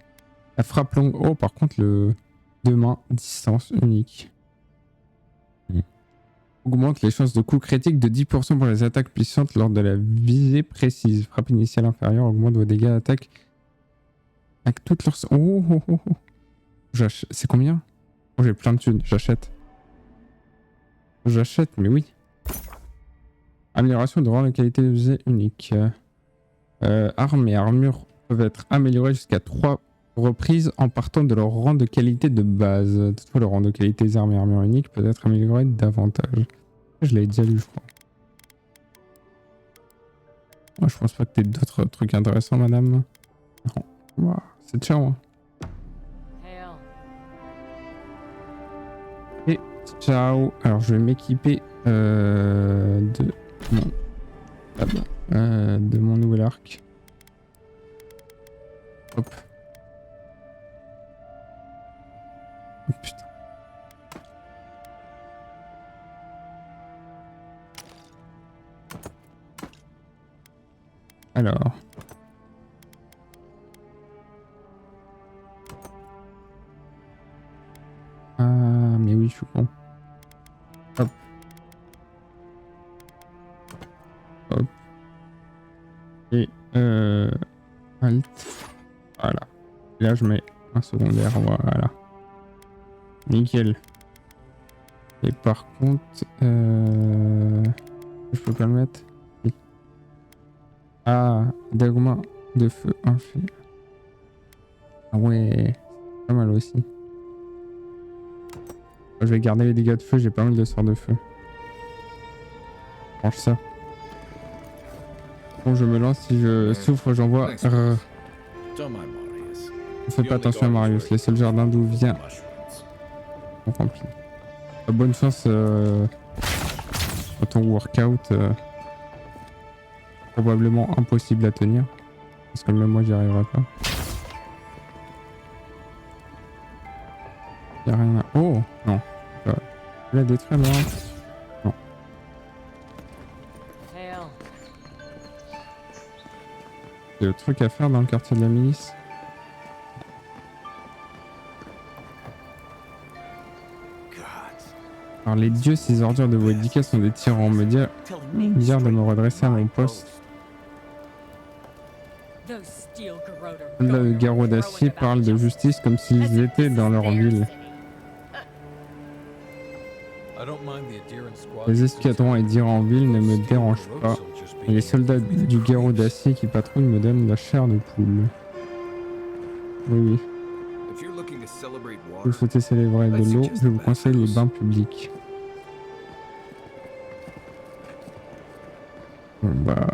La frappe longue. Oh, par contre, le 2 mains, distance unique. Augmente les chances de coup critique de 10% pour les attaques puissantes lors de la visée précise. Frappe initiale inférieure augmente vos dégâts d'attaque avec toutes leurs... Oh, oh, oh, oh. C'est combien? Oh, j'ai plein de thunes, j'achète. J'achète, mais oui. Amélioration de rang de qualité de visée unique. Armes et armures peuvent être améliorées jusqu'à 3 reprises en partant de leur rang de qualité de base. Toutefois, le rang de qualité des armes et armures uniques peut être amélioré davantage. Je l'avais déjà lu, je crois. Moi, je pense pas que t'aies d'autres trucs intéressants, madame. Non. Wow, c'est ciao. Hein. Et ciao. Alors, je vais m'équiper de mon nouvel arc. Hop. Oh putain. Alors. Ah, mais oui, je suis con. Hop. Hop. Et Alt. Voilà. Et là, je mets un secondaire. Voilà. Nickel. Et par contre, je peux pas le mettre. Oui. Ah, d'augment de feu infini. Ah ouais, pas mal aussi. Je vais garder les dégâts de feu, j'ai pas mal de sorts de feu. Range ça. Bon, je me lance, si je souffre, j'envoie. Ne fais pas attention à Marius, les seuls jardins d'où vient. On remplit. Bonne chance dans ton workout. Probablement impossible à tenir. Parce que même moi, j'y arriverai pas. Y'a rien à... Oh non. Je vais la détruire là. Non. Il y a le truc à faire dans le quartier de la milice. Alors les dieux, ces ordures de Boudica sont des tyrans. Me dire de me redresser à mon poste. Le garrot d'acier parle de justice comme s'ils étaient dans leur ville. Les escadrons et dire en ville ne me dérangent pas. Et les soldats du garrot d'acier qui patrouillent me donnent la chair de poule. Oui. Si vous souhaitez célébrer de l'eau, je vous conseille les bains publics. Bon bah...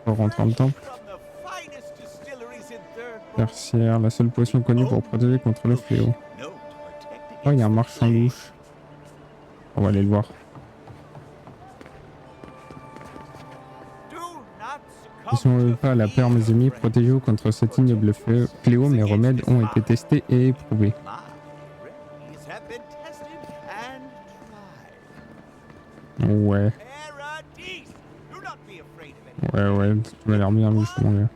On va rentrer dans le temple. Tertiaire, la seule potion connue pour protéger contre le fléau. Oh, il y a un marchand louche. On va aller le voir. Ne sont pas à la paix, mes amis. Protégez-vous contre cet ignoble fléau. Mes remèdes ont été testés et éprouvés. Ouais. Ouais, tu m'as l'air bien louche, mon gars.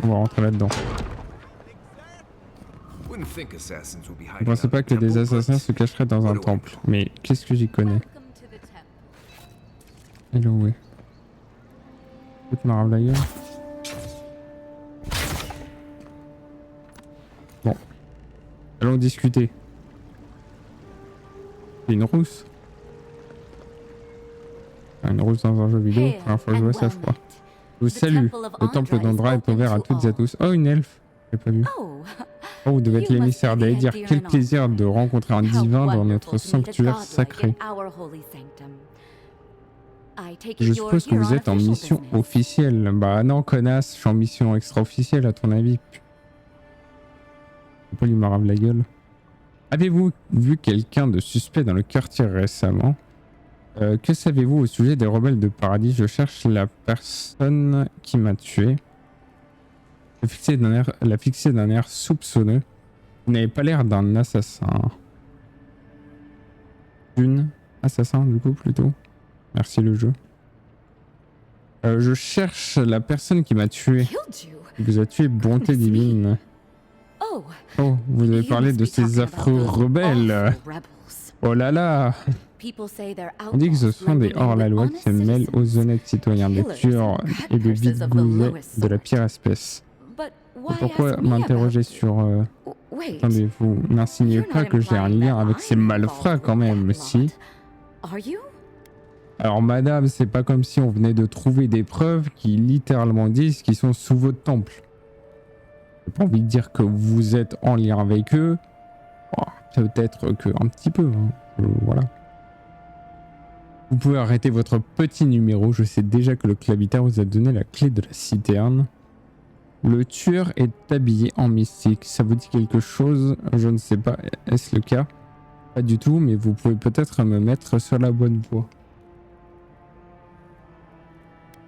On va rentrer là-dedans. Je ne pensais pas que des assassins se cacheraient dans un temple. Mais qu'est-ce que j'y connais? Hello, ouais. Écoute, marave la gueule. Bon. Allons discuter. C'est une rousse. Une rousse dans un jeu vidéo. Première fois que je vois ça, je crois. Je vous salue. Le temple d'Andra est ouvert à toutes et à tous. Oh, une elfe. J'ai pas vu. Oh, vous devez être l'émissaire d'Aedir. Quel plaisir de rencontrer un divin dans notre sanctuaire sacré. Je suppose que vous êtes en mission officielle. Bah non, connasse, je suis en mission extra-officielle à ton avis. Faut pas lui marave la gueule. Avez-vous vu quelqu'un de suspect dans le quartier récemment? Que savez-vous au sujet des rebelles de paradis? Je cherche la personne qui m'a tué. La fixée d'un air soupçonneux. Vous n'avez pas l'air d'un assassin. D'une assassin du coup plutôt. Merci le jeu. Je cherche la personne qui m'a tué. Il vous a tué, bonté divine. Oh, vous avez parlé de ces affreux rebelles. Oh là là. On dit que ce sont des hors-la-loi qui se mêlent aux honnêtes citoyens, des tueurs et des vides-gousets de la pire espèce. Et pourquoi m'interroger sur... Attendez, vous n'insinuez pas que j'ai un lien avec ces malfrats quand même, si? Alors madame, c'est pas comme si on venait de trouver des preuves qui littéralement disent qu'ils sont sous votre temple. J'ai pas envie de dire que vous êtes en lien avec eux. Oh, peut-être que un petit peu, hein. Voilà. Vous pouvez arrêter votre petit numéro. Je sais déjà que le clavitaire vous a donné la clé de la citerne. Le tueur est habillé en mystique. Ça vous dit quelque chose? Je ne sais pas. Est-ce le cas? Pas du tout, mais vous pouvez peut-être me mettre sur la bonne voie.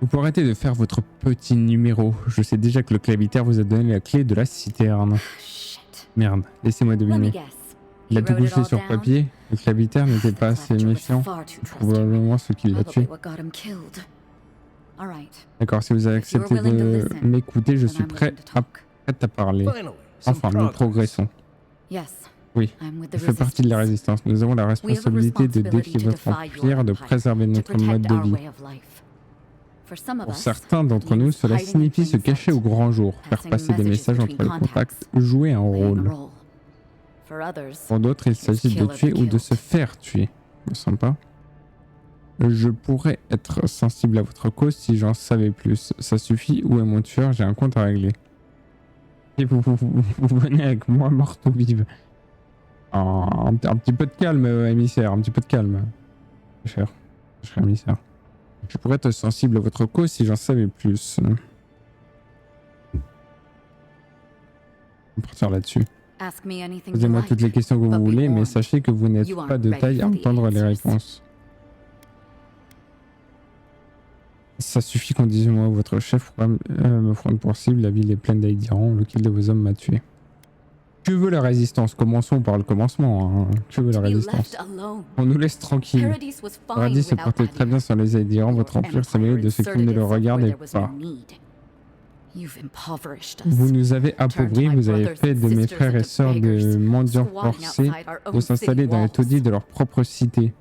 Vous pouvez arrêter de faire votre petit numéro. Je sais déjà que le clavitaire vous a donné la clé de la citerne. Merde, laissez-moi deviner. Il a tout couché sur papier. Le clavitaire n'était pas assez méfiant. C'est probablement ce qui l'a tué. D'accord, si vous avez accepté de m'écouter, je suis prêt à parler. Enfin, nous progressons. Oui, je fais partie de la résistance. Nous avons la responsabilité de défier votre empire, de préserver notre mode de vie. Pour certains d'entre nous, cela signifie se cacher au grand jour, faire passer des messages entre les contacts, jouer un rôle. Pour d'autres, il s'agit de tuer ou de se faire tuer. Sympa. Je pourrais être sensible à votre cause si j'en savais plus. Ça suffit, où est mon tueur? J'ai un compte à régler. Et vous venez avec moi, morte ou vive. Un petit peu de calme, émissaire, un petit peu de calme. Cher émissaire. Je pourrais être sensible à votre cause si j'en savais plus. On va partir là-dessus. Posez-moi toutes les questions que vous voulez, mais sachez que vous n'êtes pas de taille à entendre les réponses. Ça suffit qu'on dise moi, votre chef me prendre pour cible, la ville est pleine d'Aedirans, lequel de vos hommes m'a tué. Que veut la résistance? Commençons par le commencement. Hein. Que veut la résistance? On nous laisse tranquille. Paradis se portait très bien sur les Aedirans, votre empire s'améliore de ce qu'il ne le regardait pas.
You've impoverished
Vous
us.
nous avez appauvris, vous avez fait de mes frères et sœurs de mendiants forcés de s'installer dans les taudis de leur propre cité.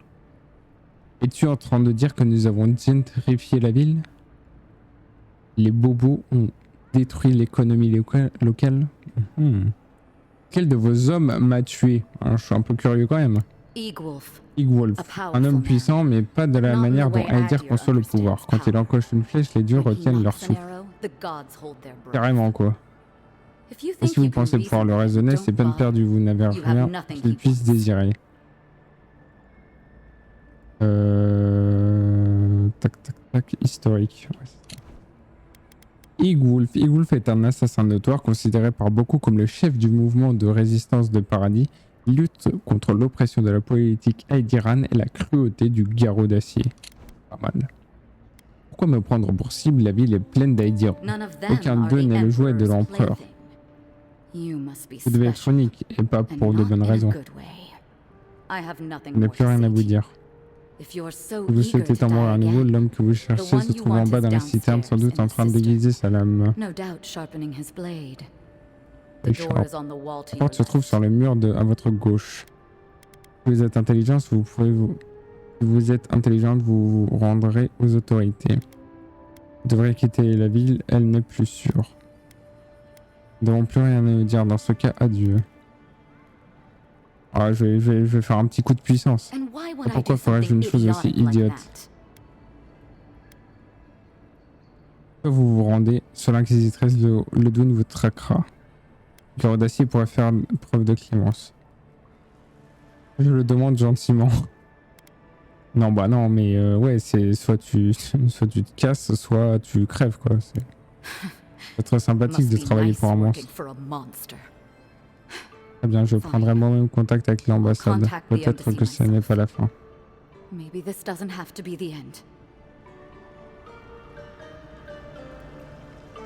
Es-tu en train de dire que nous avons gentrifié la ville? Les bobos ont détruit l'économie locale. Quel de vos hommes m'a tué? Je suis un peu curieux quand même.
Eagwolf.
Eagwolf, un homme puissant, mais pas de la manière dont Aedir conçoit le pouvoir. Quand il encoche une flèche, les dieux retiennent leur souffle. Carrément quoi. Et si vous pensez pouvoir le raisonner, c'est peine perdue, vous n'avez rien qu'il puisse désirer. Tac tac tac, historique. Ouais, Eagwolf. Eagwolf est un assassin notoire considéré par beaucoup comme le chef du mouvement de résistance de Paradis. Il lutte contre l'oppression de la politique aedirane et la cruauté du garrot d'acier. Pas mal. Pourquoi me prendre pour cible? La ville est pleine d'Aedirans. Aucun d'eux n'est le jouet de l'empereur. Vous devez être unique et pas pour de bonnes raisons. Je n'ai plus rien à vous dire. Si vous souhaitez en mourir à nouveau, l'homme que vous cherchez se trouve en bas dans la citerne, sans doute en train de déguiser sa lame. La porte se trouve sur le mur à votre gauche. Si vous êtes intelligente, si vous êtes intelligente, vous vous rendrez aux autorités. Vous devrez quitter la ville, elle n'est plus sûre. Nous n'avons plus rien à nous dire dans ce cas, adieu. Ah, je vais faire un petit coup de puissance. Pourquoi ferais-je une chose aussi idiote? Vous vous rendez, seule l'inquisitrice le Doune vous traquera. Le garrot d'acier pourrait faire preuve de clémence. Je le demande gentiment. Non bah non mais ouais c'est soit tu te casses soit tu crèves quoi. C'est très sympathique de travailler pour un monstre. Très bien, je prendrai moi-même contact avec l'ambassade. Peut-être que ce n'est pas la fin.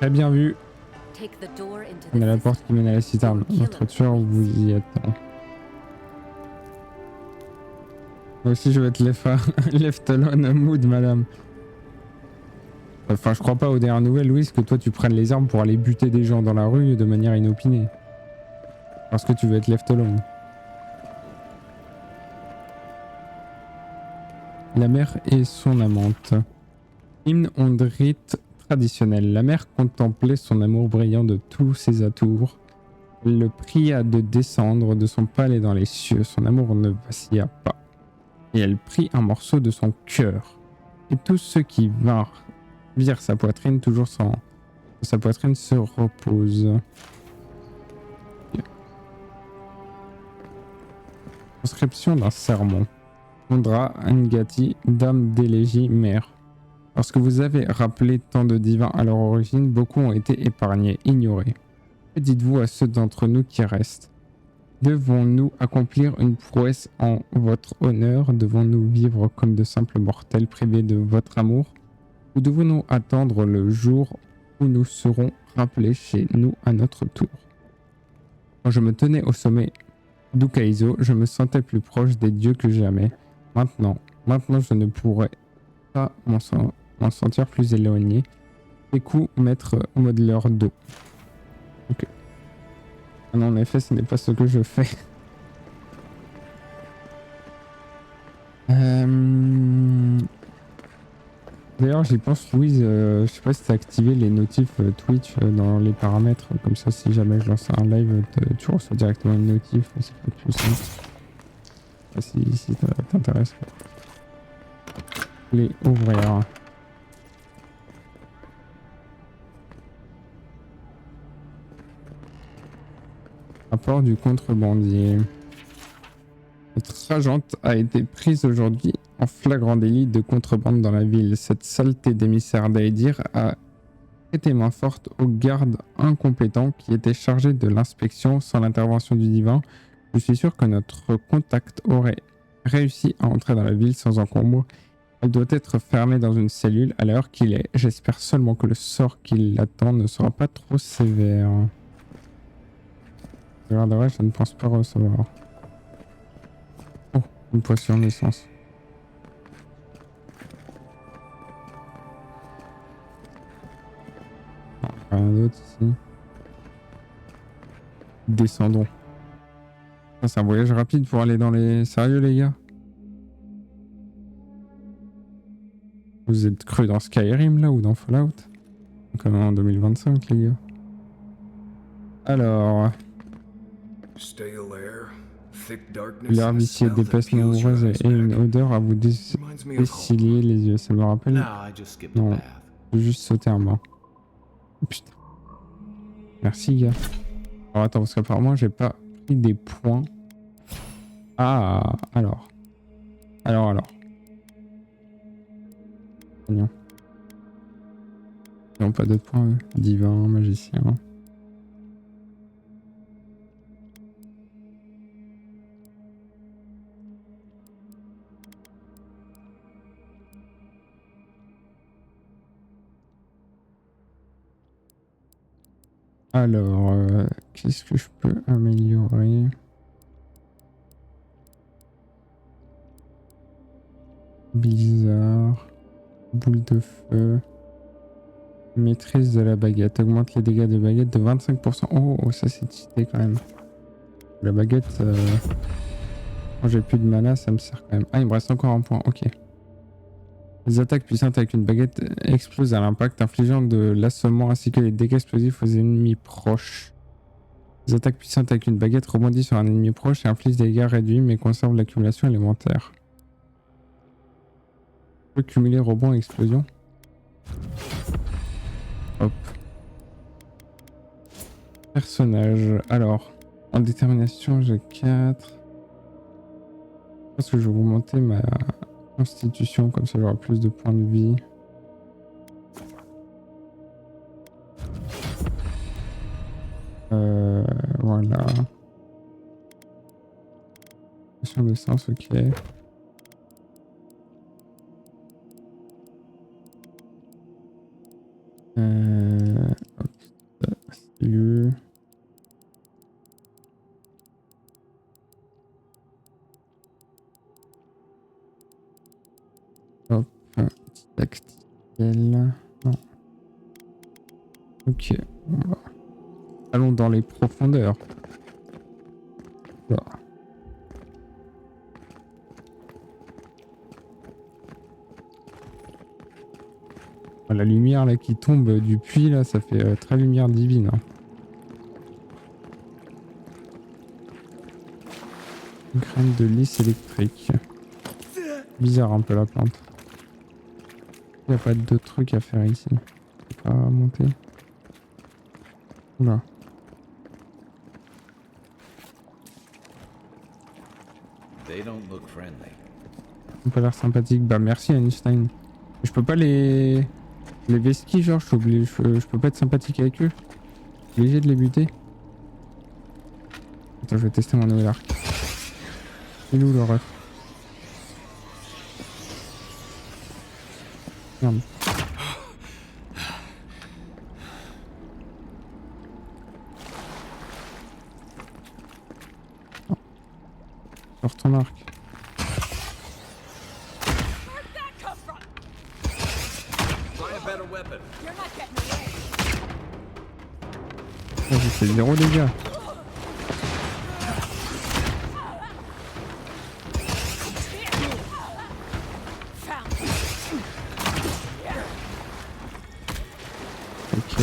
Très bien vu. On a la porte qui mène à la citerne. Notre tueur vous y attend. Moi aussi je vais être left alone mood madame. Enfin je crois pas aux dernières nouvelles Louise que toi tu prennes les armes pour aller buter des gens dans la rue de manière inopinée. Parce que tu veux être left alone. La mère et son amante. Hymne ondrite traditionnel. La mère contemplait son amour brillant de tous ses atours. Elle le pria de descendre de son palais dans les cieux. Son amour ne vacilla pas. Et elle prit un morceau de son cœur. Et tous ceux qui virent sa poitrine, toujours sans sa poitrine, se reposent. Inscription d'un sermon. Ondra Ngati, dame d'élégie, mère. Lorsque vous avez rappelé tant de divins à leur origine, beaucoup ont été épargnés, ignorés. Que dites-vous à ceux d'entre nous qui restent? Devons-nous accomplir une prouesse en votre honneur? Devons-nous vivre comme de simples mortels privés de votre amour? Ou devons-nous attendre le jour où nous serons rappelés chez nous à notre tour? Quand je me tenais au sommet d'Ukaizo, je me sentais plus proche des dieux que jamais. Maintenant je ne pourrais pas m'en sentir plus éloigné. Écoute, maître modeleur d'eau. Ok. Ah non, en effet, ce n'est pas ce que je fais. D'ailleurs, j'y pense, Louise, je sais pas si t'as activé les notifs Twitch dans les paramètres, comme ça, si jamais je lance un live, tu reçois directement une notif, c'est pas plus simple. Si ça t'intéresse. Les ouvrières. Rapport du contrebandier. Notre agente a été prise aujourd'hui en flagrant délit de contrebande dans la ville. Cette saleté d'émissaire d'Aedir a été main forte aux gardes incompétents qui étaient chargés de l'inspection. Sans l'intervention du divin, je suis sûr que notre contact aurait réussi à entrer dans la ville sans encombre. Elle doit être fermée dans une cellule à l'heure qu'il est. J'espère seulement que le sort qui l'attend ne sera pas trop sévère. Je ne pense pas recevoir. Oh, une potion d'essence. Rien descendons. Ça, c'est un voyage rapide pour aller dans les... Sérieux, les gars? Vous êtes cru dans Skyrim, là, ou dans Fallout? Comme en 2025, les gars. Alors... L'air d'ici est d'épaisse nombreuse et une odeur à vous dessiller les yeux. Ça me rappelle...
No, I just skipped a
Non,
bath.
j'ai juste sauté un bain. Putain. Merci, gars. Alors attends, parce qu'apparemment, j'ai pas pris des points. Ah, alors. Alors. Non. Ils n'ont pas d'autres points, eux. Divin, magicien. Alors, qu'est-ce que je peux améliorer? Bizarre. Boule de feu. Maîtrise de la baguette. Augmente les dégâts de baguette de 25%. Oh, ça c'est cheaté quand même. La baguette, quand j'ai plus de mana, ça me sert quand même. Ah, il me reste encore un point. Ok. Les attaques puissantes avec une baguette explosent à l'impact, infligeant de l'assommement ainsi que les dégâts explosifs aux ennemis proches. Les attaques puissantes avec une baguette rebondissent sur un ennemi proche et infligent des dégâts réduits mais conservent l'accumulation élémentaire. On peut cumuler rebond et explosion. Hop. Personnage. Alors, en détermination, j'ai 4. Je pense que je vais augmenter ma constitution, comme ça j'aurai plus de points de vie. Voilà. Question de sens, ok. Hop, salut. Hop, tactile. Non. Ok. Allons dans les profondeurs. Voilà. La lumière là qui tombe du puits là, ça fait très lumière divine. Hein. Une graine de lys électrique. Bizarre un peu la plante. Il n'y a pas d'autres trucs à faire ici. Je peux pas monter. Oula.
They don't look friendly.
Ça n'a pas l'air sympathique. Bah merci Einstein. Je peux pas les vesquis genre, je suis obligé, je peux pas être sympathique avec eux. Je suis obligé de les buter. Attends, je vais tester mon nouvel arc. Il est où le ref? Merde. Sors ton arc. Oh, j'ai fait 0 dégâts. Ok.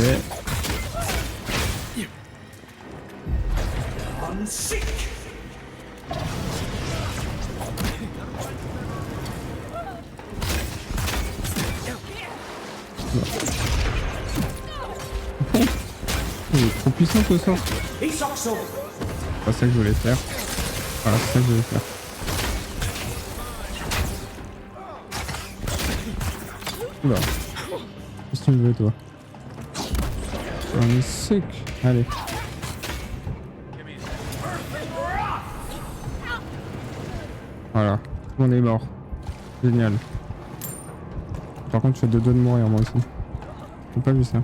Il est trop puissant ce sort. C'est pas ça que je voulais faire. Voilà, c'est ça que je voulais faire. Oula. Qu'est-ce que tu me veux toi? On est sec. Allez. Voilà. On est mort. Génial. Par contre je suis à 2 doigts de mourir moi aussi. J'ai pas vu ça.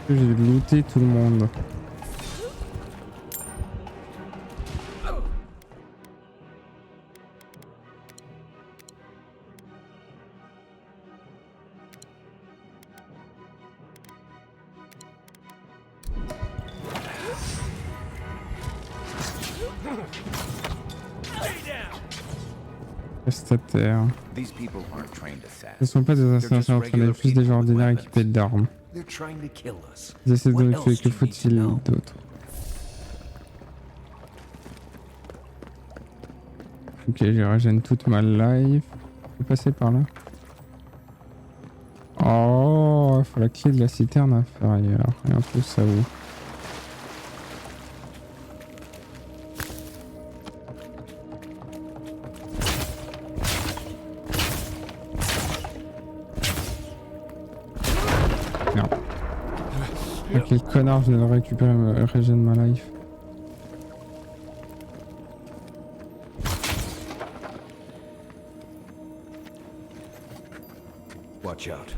J'ai looté tout le monde. Prestataires.
These people aren't trained
Ce ne
assassins.
sont pas des assassins entraînés, plus des gens ordinaires équipés d'armes.
They're trying to kill us.
Ils essaient de
What
nous
else
tuer,
do
que
you need to
faut-il
know?
d'autre? Ok, je régène toute ma life. Je vais passer par là. Oh, il faut la clé de la citerne inférieure. Et un peu ça où? Merde. Ah, quel connard, je viens de récupérer régène ma life.
Watch out.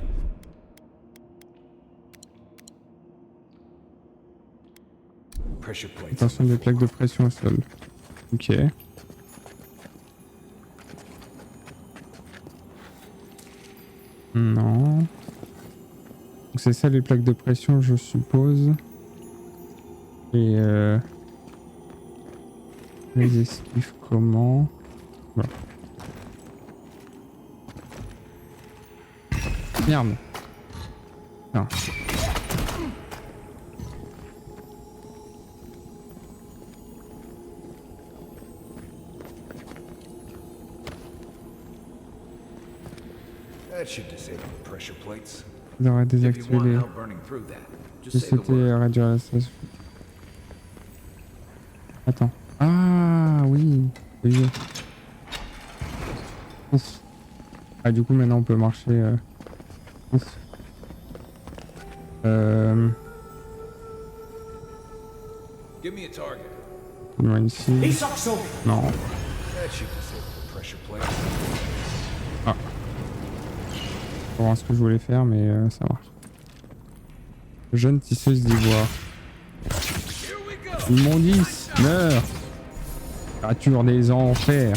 Pressure plates.
Attention des plaques de pression au sol. Ok. Non. Donc c'est ça les plaques de pression, je suppose. Et les esquives comment? Voilà. Merde. Non.
That should disable the pressure plates.
J'aurais
If you
désactivé
want
les...
help burning through that,
J'ai
just say the
sauté
word.
réduire la station. Attends. Ah oui. Oui. Ouf. Ah du coup maintenant on peut marcher. Ouf.
Give me a target.
Loin ici. Non.
That should disable the pressure plates.
Ah. Pour voir ce que je voulais faire, mais ça marche. Jeune tisseuse d'ivoire. Immondice, meurs. Créature des enfers.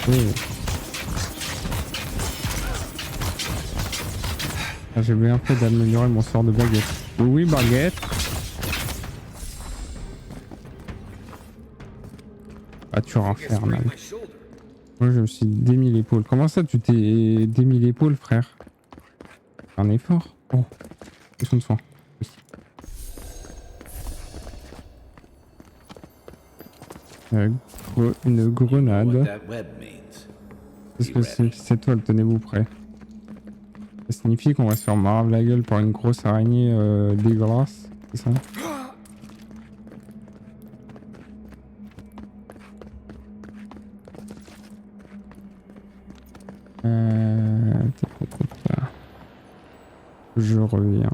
Oh. Ah, j'ai bien fait d'améliorer mon sort de baguette. Oui, baguette. Créature infernale.
My shoulder.
Moi je me suis démis l'épaule. Comment ça tu t'es démis l'épaule, frère? Un effort? Oh, question de soin. Une
What
grenade.
that web means.
Qu'est-ce que c'est que cette toile? Tenez-vous prêts. Ça signifie qu'on va se faire marave la gueule par une grosse araignée dégueulasse, c'est ça? Je reviens.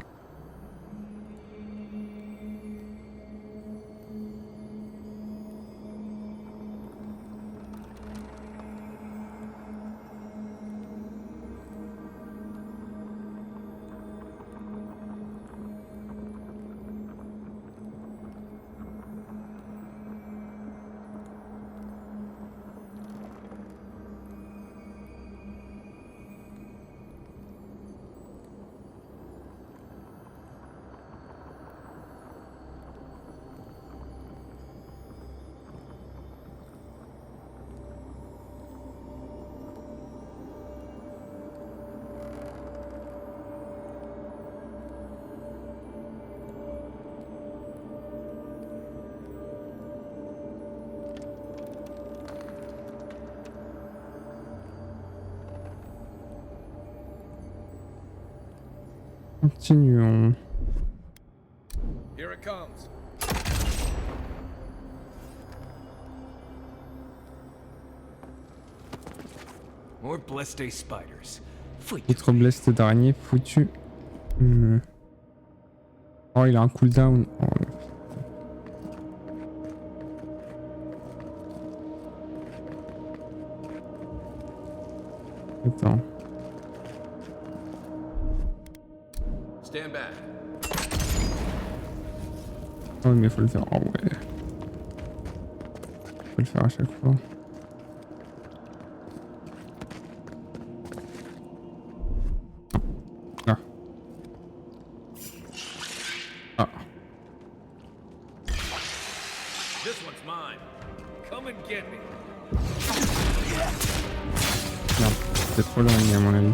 Continuons.
Here it comes.
More blessed spiders. Fleet.
Autre bleste d'araignée foutu. Oh, il a un cooldown. Oh. Attends.
Stand back.
Oh, mais faut le faire. Oh ouais. Faut le faire à chaque fois. Ah. Ah.
This one's mine. Come and get me.
Non, c'est trop loin à mon avis.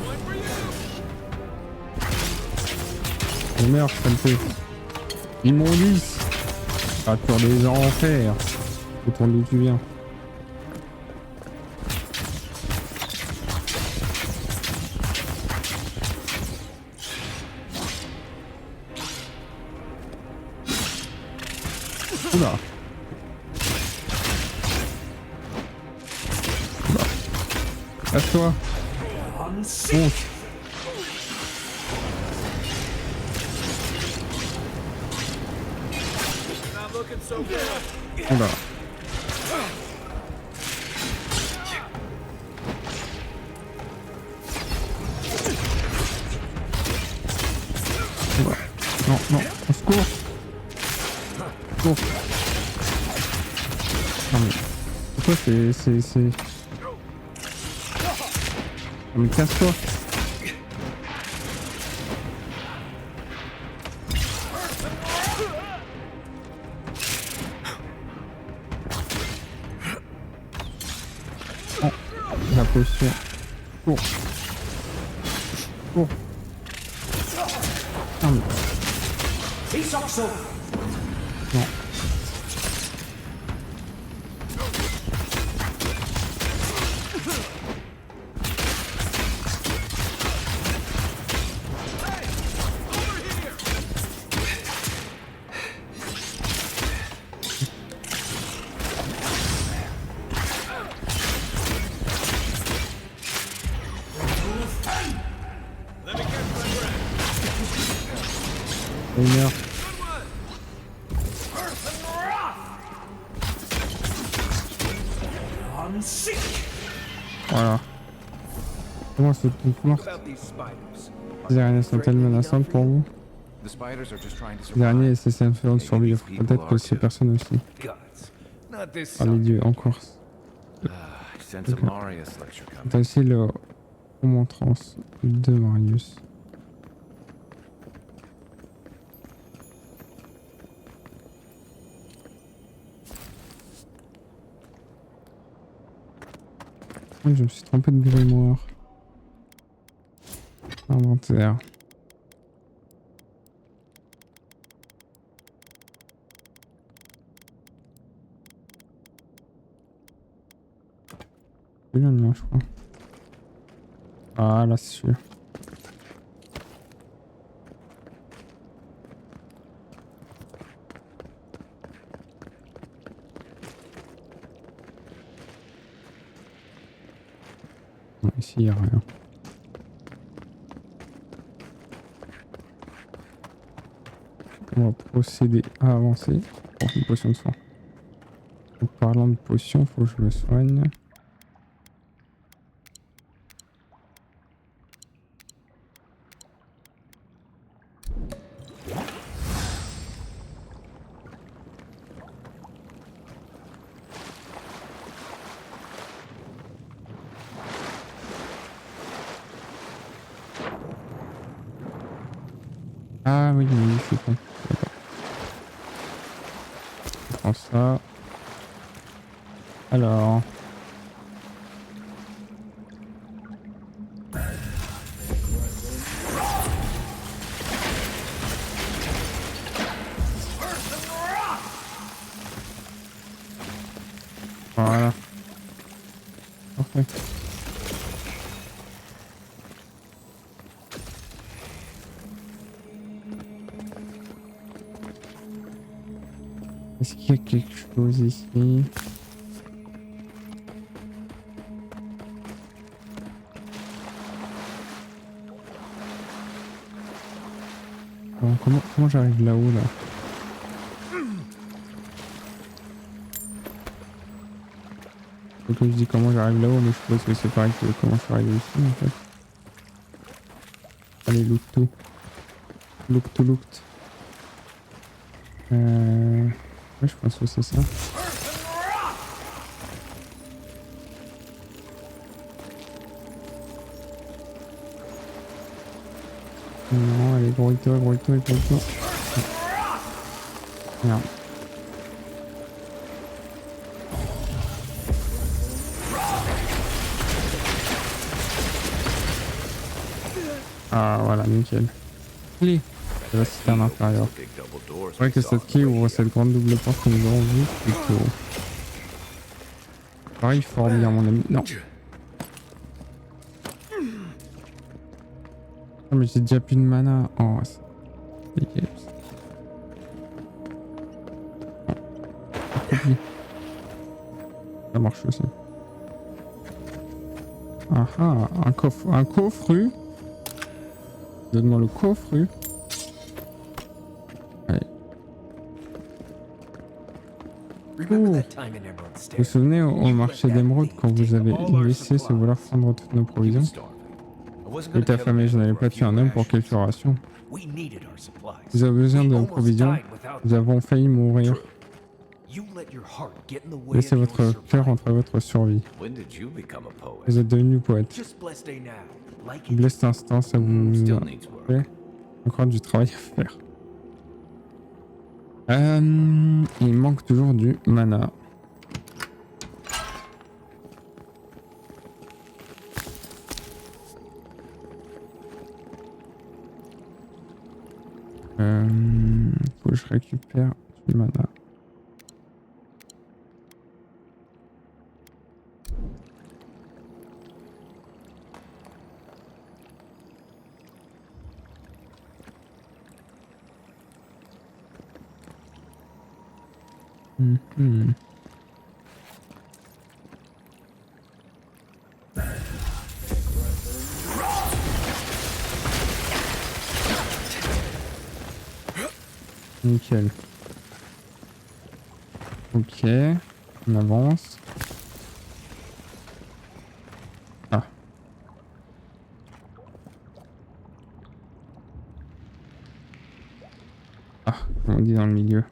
One for you.
On meurt, ça me fait. Immondice. Créature des enfers. Retourne d'où tu viens. Oula. Casse-toi. Monte.
Not looking so good.
Oula. Oula. Non, non, au secours. Au secours. Non mais... Pourquoi c'est... Non mais casse-toi. Oh, la potion. Cours. Cours. Non mais... Non.
Let me catch my breath.
Il meurt. Voilà. Comment c'est toute morte?
About these spiders.
Les araignées sont-elles menaçantes pour vous?
The spiders are just trying to
Les araignées
survive.
essaient de faire survivre. Peut-être que ces personnes aussi.
Gods. Not this
Par les dieux, en course.
I sense a Marius lecture coming.
T'as aussi le remontrance de Marius. Je me suis trompé de grimoire. Inventaire. C'est bien le mien, je crois. Ah là, c'est sûr. Non, ici, il n'y a rien. On va procéder à avancer. Oh, une potion de soin. En parlant de potion, faut que je me soigne. Ah oui, oui, je suis con. D'accord. Je prends ça. Alors. Voilà. Parfait. Est-ce qu'il y a quelque chose ici? Bon, comment j'arrive là-haut là? Faut que je dis comment j'arrive là-haut, mais je suppose que c'est pareil que comment je suis arrivé ici en fait. Allez, look tout. Look to looked. Ouais, je pense que c'est ça. Non, allez, gros-toi, gros-toi, gros-toi. Merde. Ah voilà, nickel. Clé de la citerne inférieure.
Big double doors.
C'est vrai que cette clé ouvre cette grande double porte que nous avons vue plus tôt. Pareil, fort bien mon ami. Non. Ah mais j'ai déjà plus de mana. Oh, c'est nickel. Accroupli. Ça marche aussi. Ah ah, un coffre. Un coffre. Donne-moi le coffre. Allez.
Remember
Oh.
that time in Emerald
Vous vous
Stairs?
souvenez au marché d'émeraude quand vous avez laissé ce voleur prendre toutes nos provisions? Il était affamé, je n'avais pas tué un homme pour quelques rations.
We needed our supplies.
Vous avez besoin
We
de
almost
provisions.
died without
Nous avons failli mourir.
You let your heart get in the way
Laissez
of your
votre cœur
survival.
entre votre survie.
When did you become a poet?
Vous êtes devenu poète.
Just blessed day now. Like it.
Blesse l'instant, ça vous
Still needs work.
fait encore du travail à faire. Il manque toujours du mana. Faut que je récupère du mana. Mhm. Nickel. Ok, on avance. Ah. Ah, comme on dit dans le milieu.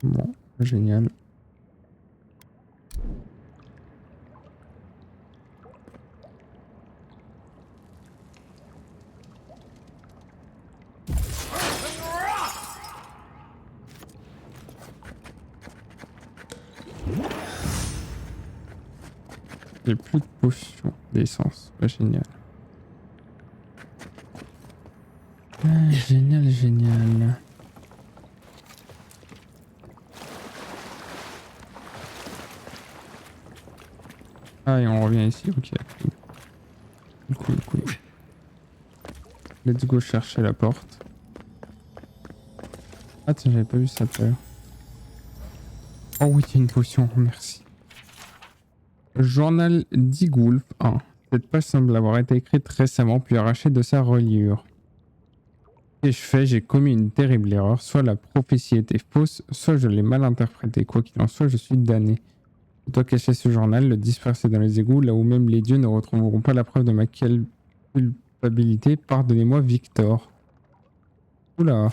Bon, génial. J'ai plus de potions d'essence, pas génial. Ah, génial, génial. Ah, et on revient ici, ok. Cool. Let's go chercher la porte. Ah tiens, j'avais pas vu ça tout à l'heure. Oh oui, il y a une potion, merci. Journal d'Igulf 1. Cette page semble avoir été écrite récemment puis arrachée de sa reliure. Qu'ai-je fait? J'ai commis une terrible erreur. Soit la prophétie était fausse, soit je l'ai mal interprétée. Quoi qu'il en soit, je suis damné. Je dois cacher ce journal, le disperser dans les égouts, là où même les dieux ne retrouveront pas la preuve de ma culpabilité. Pardonnez-moi, Victor. Oula.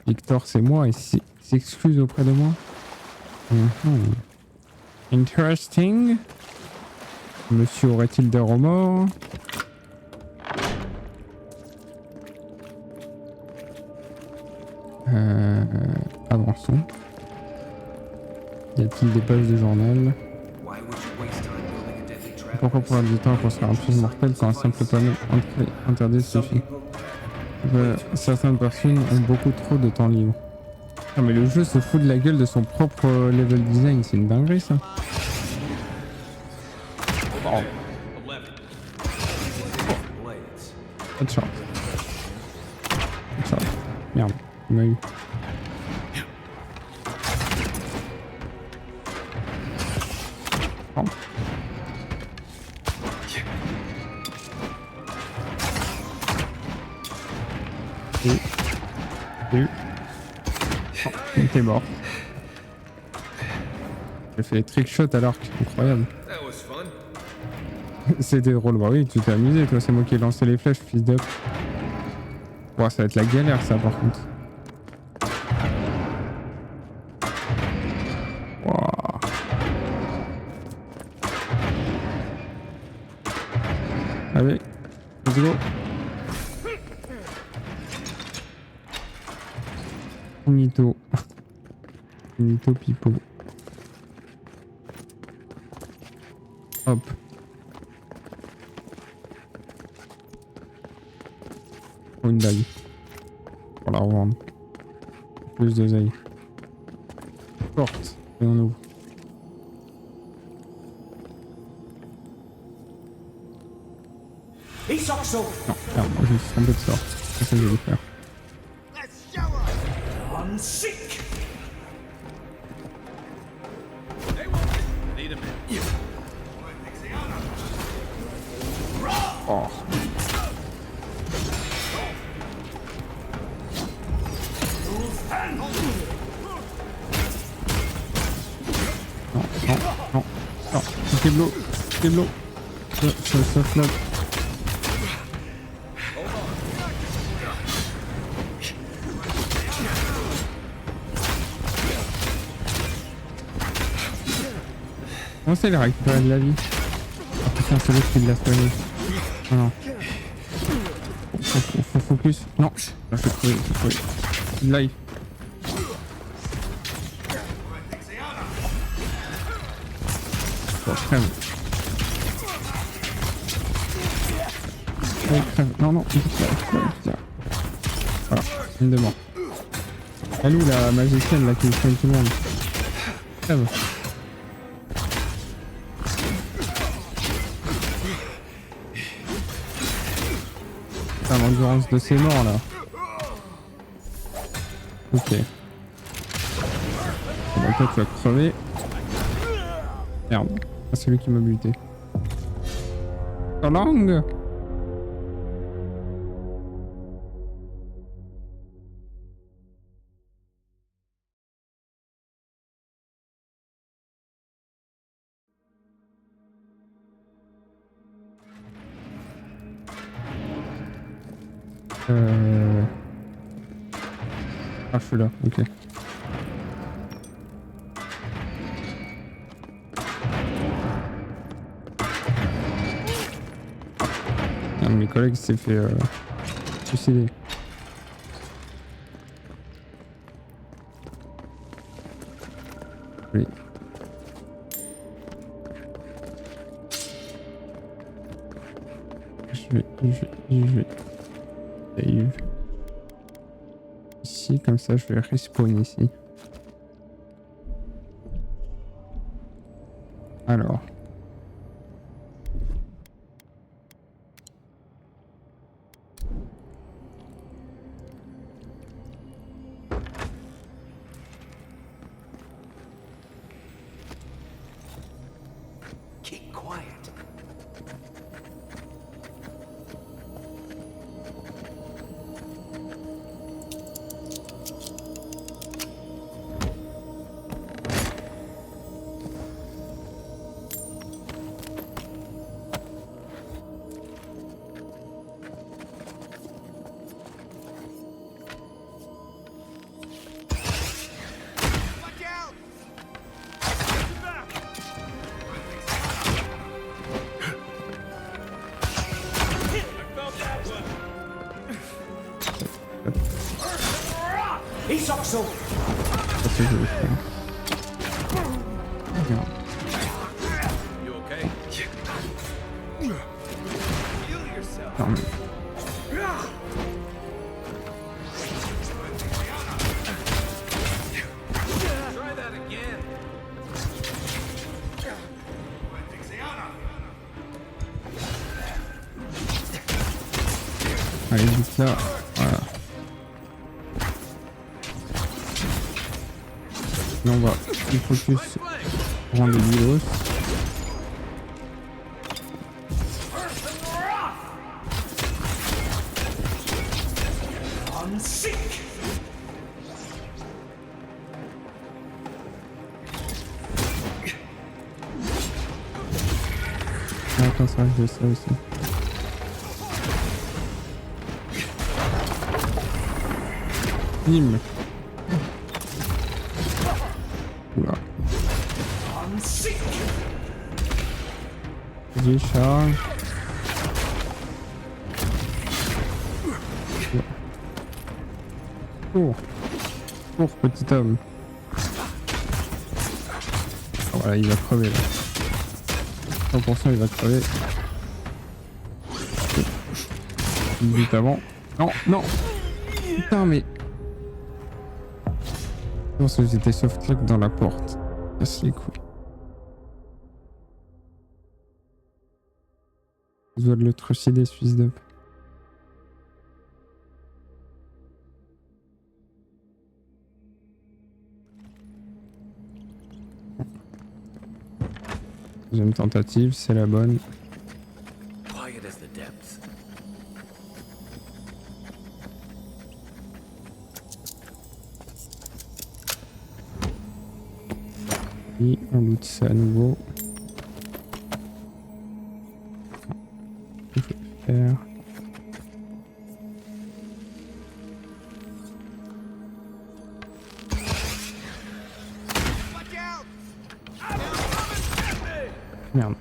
Victor, c'est moi et s'excuse auprès de moi. Interesting. Monsieur aurait-il des remords? Avançons. Y a-t-il des pages du journal?
Why would you waste time building a deadly trap?
Pourquoi prendre du temps à construire un piège mortel quand un simple panneau interdit suffit? Certaines personnes ont beaucoup trop de temps libre. Ah mais le jeu se fout de la gueule de son propre level design, c'est une dinguerie ça. Oh.
11. Blades.
Headshot. Headshot. Merde, il m'a eu. Oh. Salut. Oh, t'es mort. J'ai fait des trickshots à l'arc, incroyable.
That was fun.
C'était drôle, bah oui, tu t'es amusé toi, c'est moi qui ai lancé les flèches, fils d'up. Ouah, ça va être la galère ça par contre. Ouah. Allez, let's go. Finito. Finito pipo. Hop. Pour une dague. Pour la revendre. Plus d'oseille. Porte. Et on ouvre.
He sucks so.
Non, merde, moi je me suis trompé de sort. C'est ça que je vais faire.
I'm sick.
Hey, Wilson. Need a minute.
Oh. Non, non, non, non. Keblo, Keblo. Ça flotte. Comment ça il a récupéré de la vie? Ah putain, c'est l'autre qui l'a soigné. Oh non. Faut focus. Non, là, je vais trouver. Live. Bon, crève. Ouais, crève. Non, non, putain. Voilà, une de mort. Elle où la magicienne là qui soigne tout le monde? Crève. Putain, l'endurance de ces morts là. Ok. Bon, toi tu vas crever. Merde. Ah, c'est lui qui m'a buté. So long. Ah, je suis là, ok. Un de mes collègues s'est fait suicider. Oui. Je vais. Save. Ici, comme ça, je vais respawn ici. Alors.
Keep quiet. He sucks so.
C'est ce que je vais faire. Regarde.
You okay? Heal yourself.
Non, mais...
Try that again.
Allez, vite là. Voilà. Là, on va full focus rendre les virus.
I'm sick.
Ah, attends, ça, je vais ça aussi. Bim. Oula.
I'm sick.
Décharge. Oh. Cours, petit homme. Oh, voilà, il va crever là. 100% il va crever. Vite avant. Non, non. Putain, mais. Je pense que j'étais soft-lock dans la porte. Casse les couilles. Je dois de le trucider, Suisse d'up. Deuxième tentative, c'est la bonne.
Quiet as the depths.
Et on loot ça à nouveau. Il faut le faire. Merde.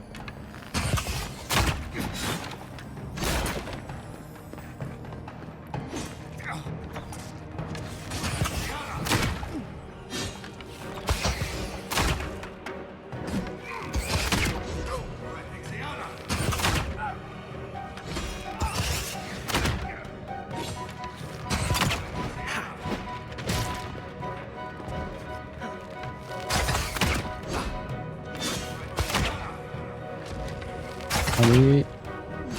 Allez,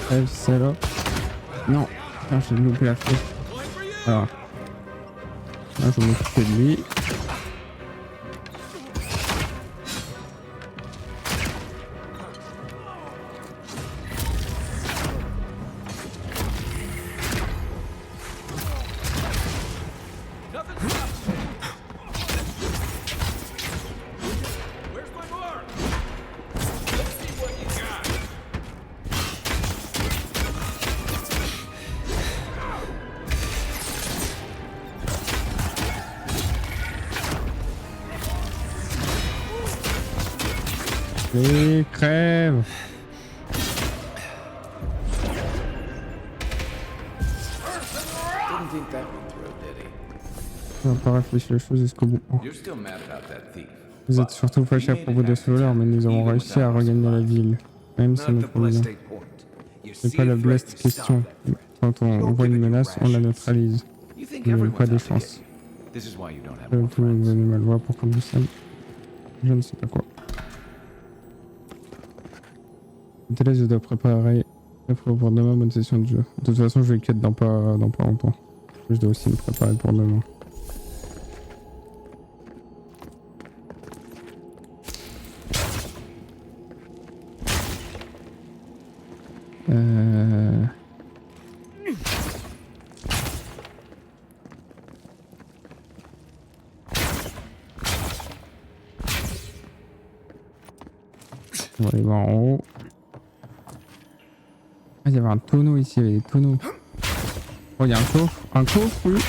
crève salope. Non, putain, j'ai loupé la flèche. Alors, là, je vais m'occuper de lui.
Nothing stops me. Where's my mark? Let's see what you got.
Et crève.
Didn't think that one through, did he?
On va pas réfléchir les choses jusqu'au bout.
You're still mad about that thief.
Vous êtes surtout fâchés à propos de ce voleur, mais nous avons réussi à regagner la ville. Même si notre bien. C'est pas la blessed question. Quand on voit une menace, on la neutralise.
You think
Il n'y a
everyone's
pas de
out to get
chance.
you. This is why you don't have
Tout
more
le monde
friends.
veut mal voir pour que nous sommes. Je ne sais pas quoi. Là, je dois préparer pour demain, bonne session de jeu. De toute façon, je vais cut dans pas longtemps. Je dois aussi me préparer pour demain. On va aller voir en haut. Ah, il y avait un tonneau ici, il y avait des tonneaux. Oh, il y a un coffre. Un coffre, oui.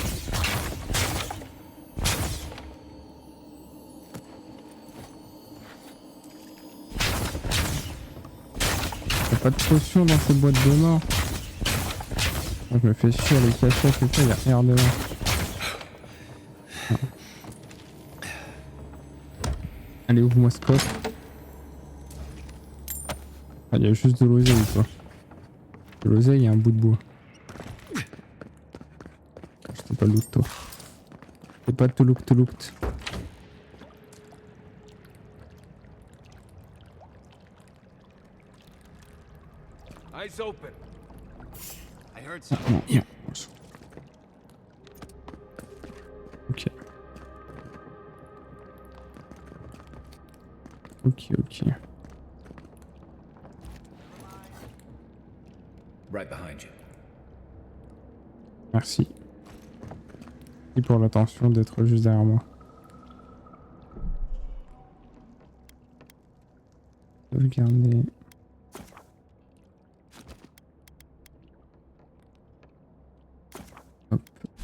Il n'y a pas de potion dans ces boîtes de mort. Oh, je me fais chier à les cacher, c'est ça, il y a rien dedans. Ah. Allez, ouvre-moi ce coffre. Ah, il y a juste de l'oseille, quoi. De l'oseille et un bout de bois. Je t'ai pas loot, toi. T'es pas tout loot.
Eyes open. I heard
Ah,
something.
non. Ok. Ok.
Right behind you.
Merci. Et pour l'attention d'être juste derrière moi. Sauvegarder. Hop.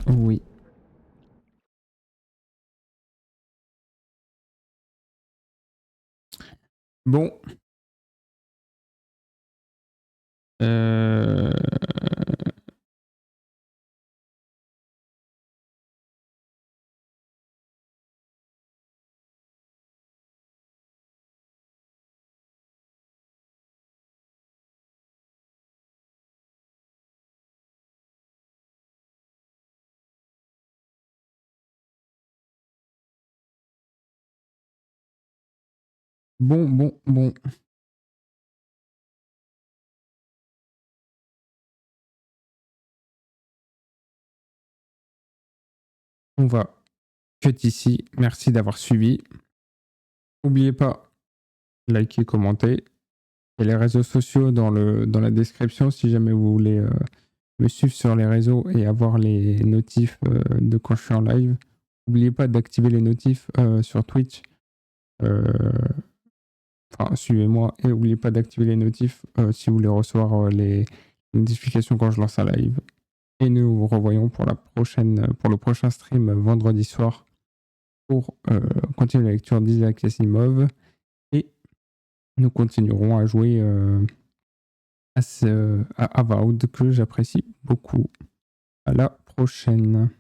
Oui. Bon. Bon. On va cut ici. Merci d'avoir suivi. N'oubliez pas, liker, commenter. Il y a les réseaux sociaux dans la description si jamais vous voulez me suivre sur les réseaux et avoir les notifs de quand je suis en live. N'oubliez pas d'activer les notifs sur Twitch. Enfin, suivez-moi et n'oubliez pas d'activer les notifs si vous voulez recevoir les notifications quand je lance un live. Et nous vous revoyons pour le prochain stream vendredi soir pour continuer la lecture d'Isaac Asimov. Et nous continuerons à jouer à Avowed que j'apprécie beaucoup. À la prochaine.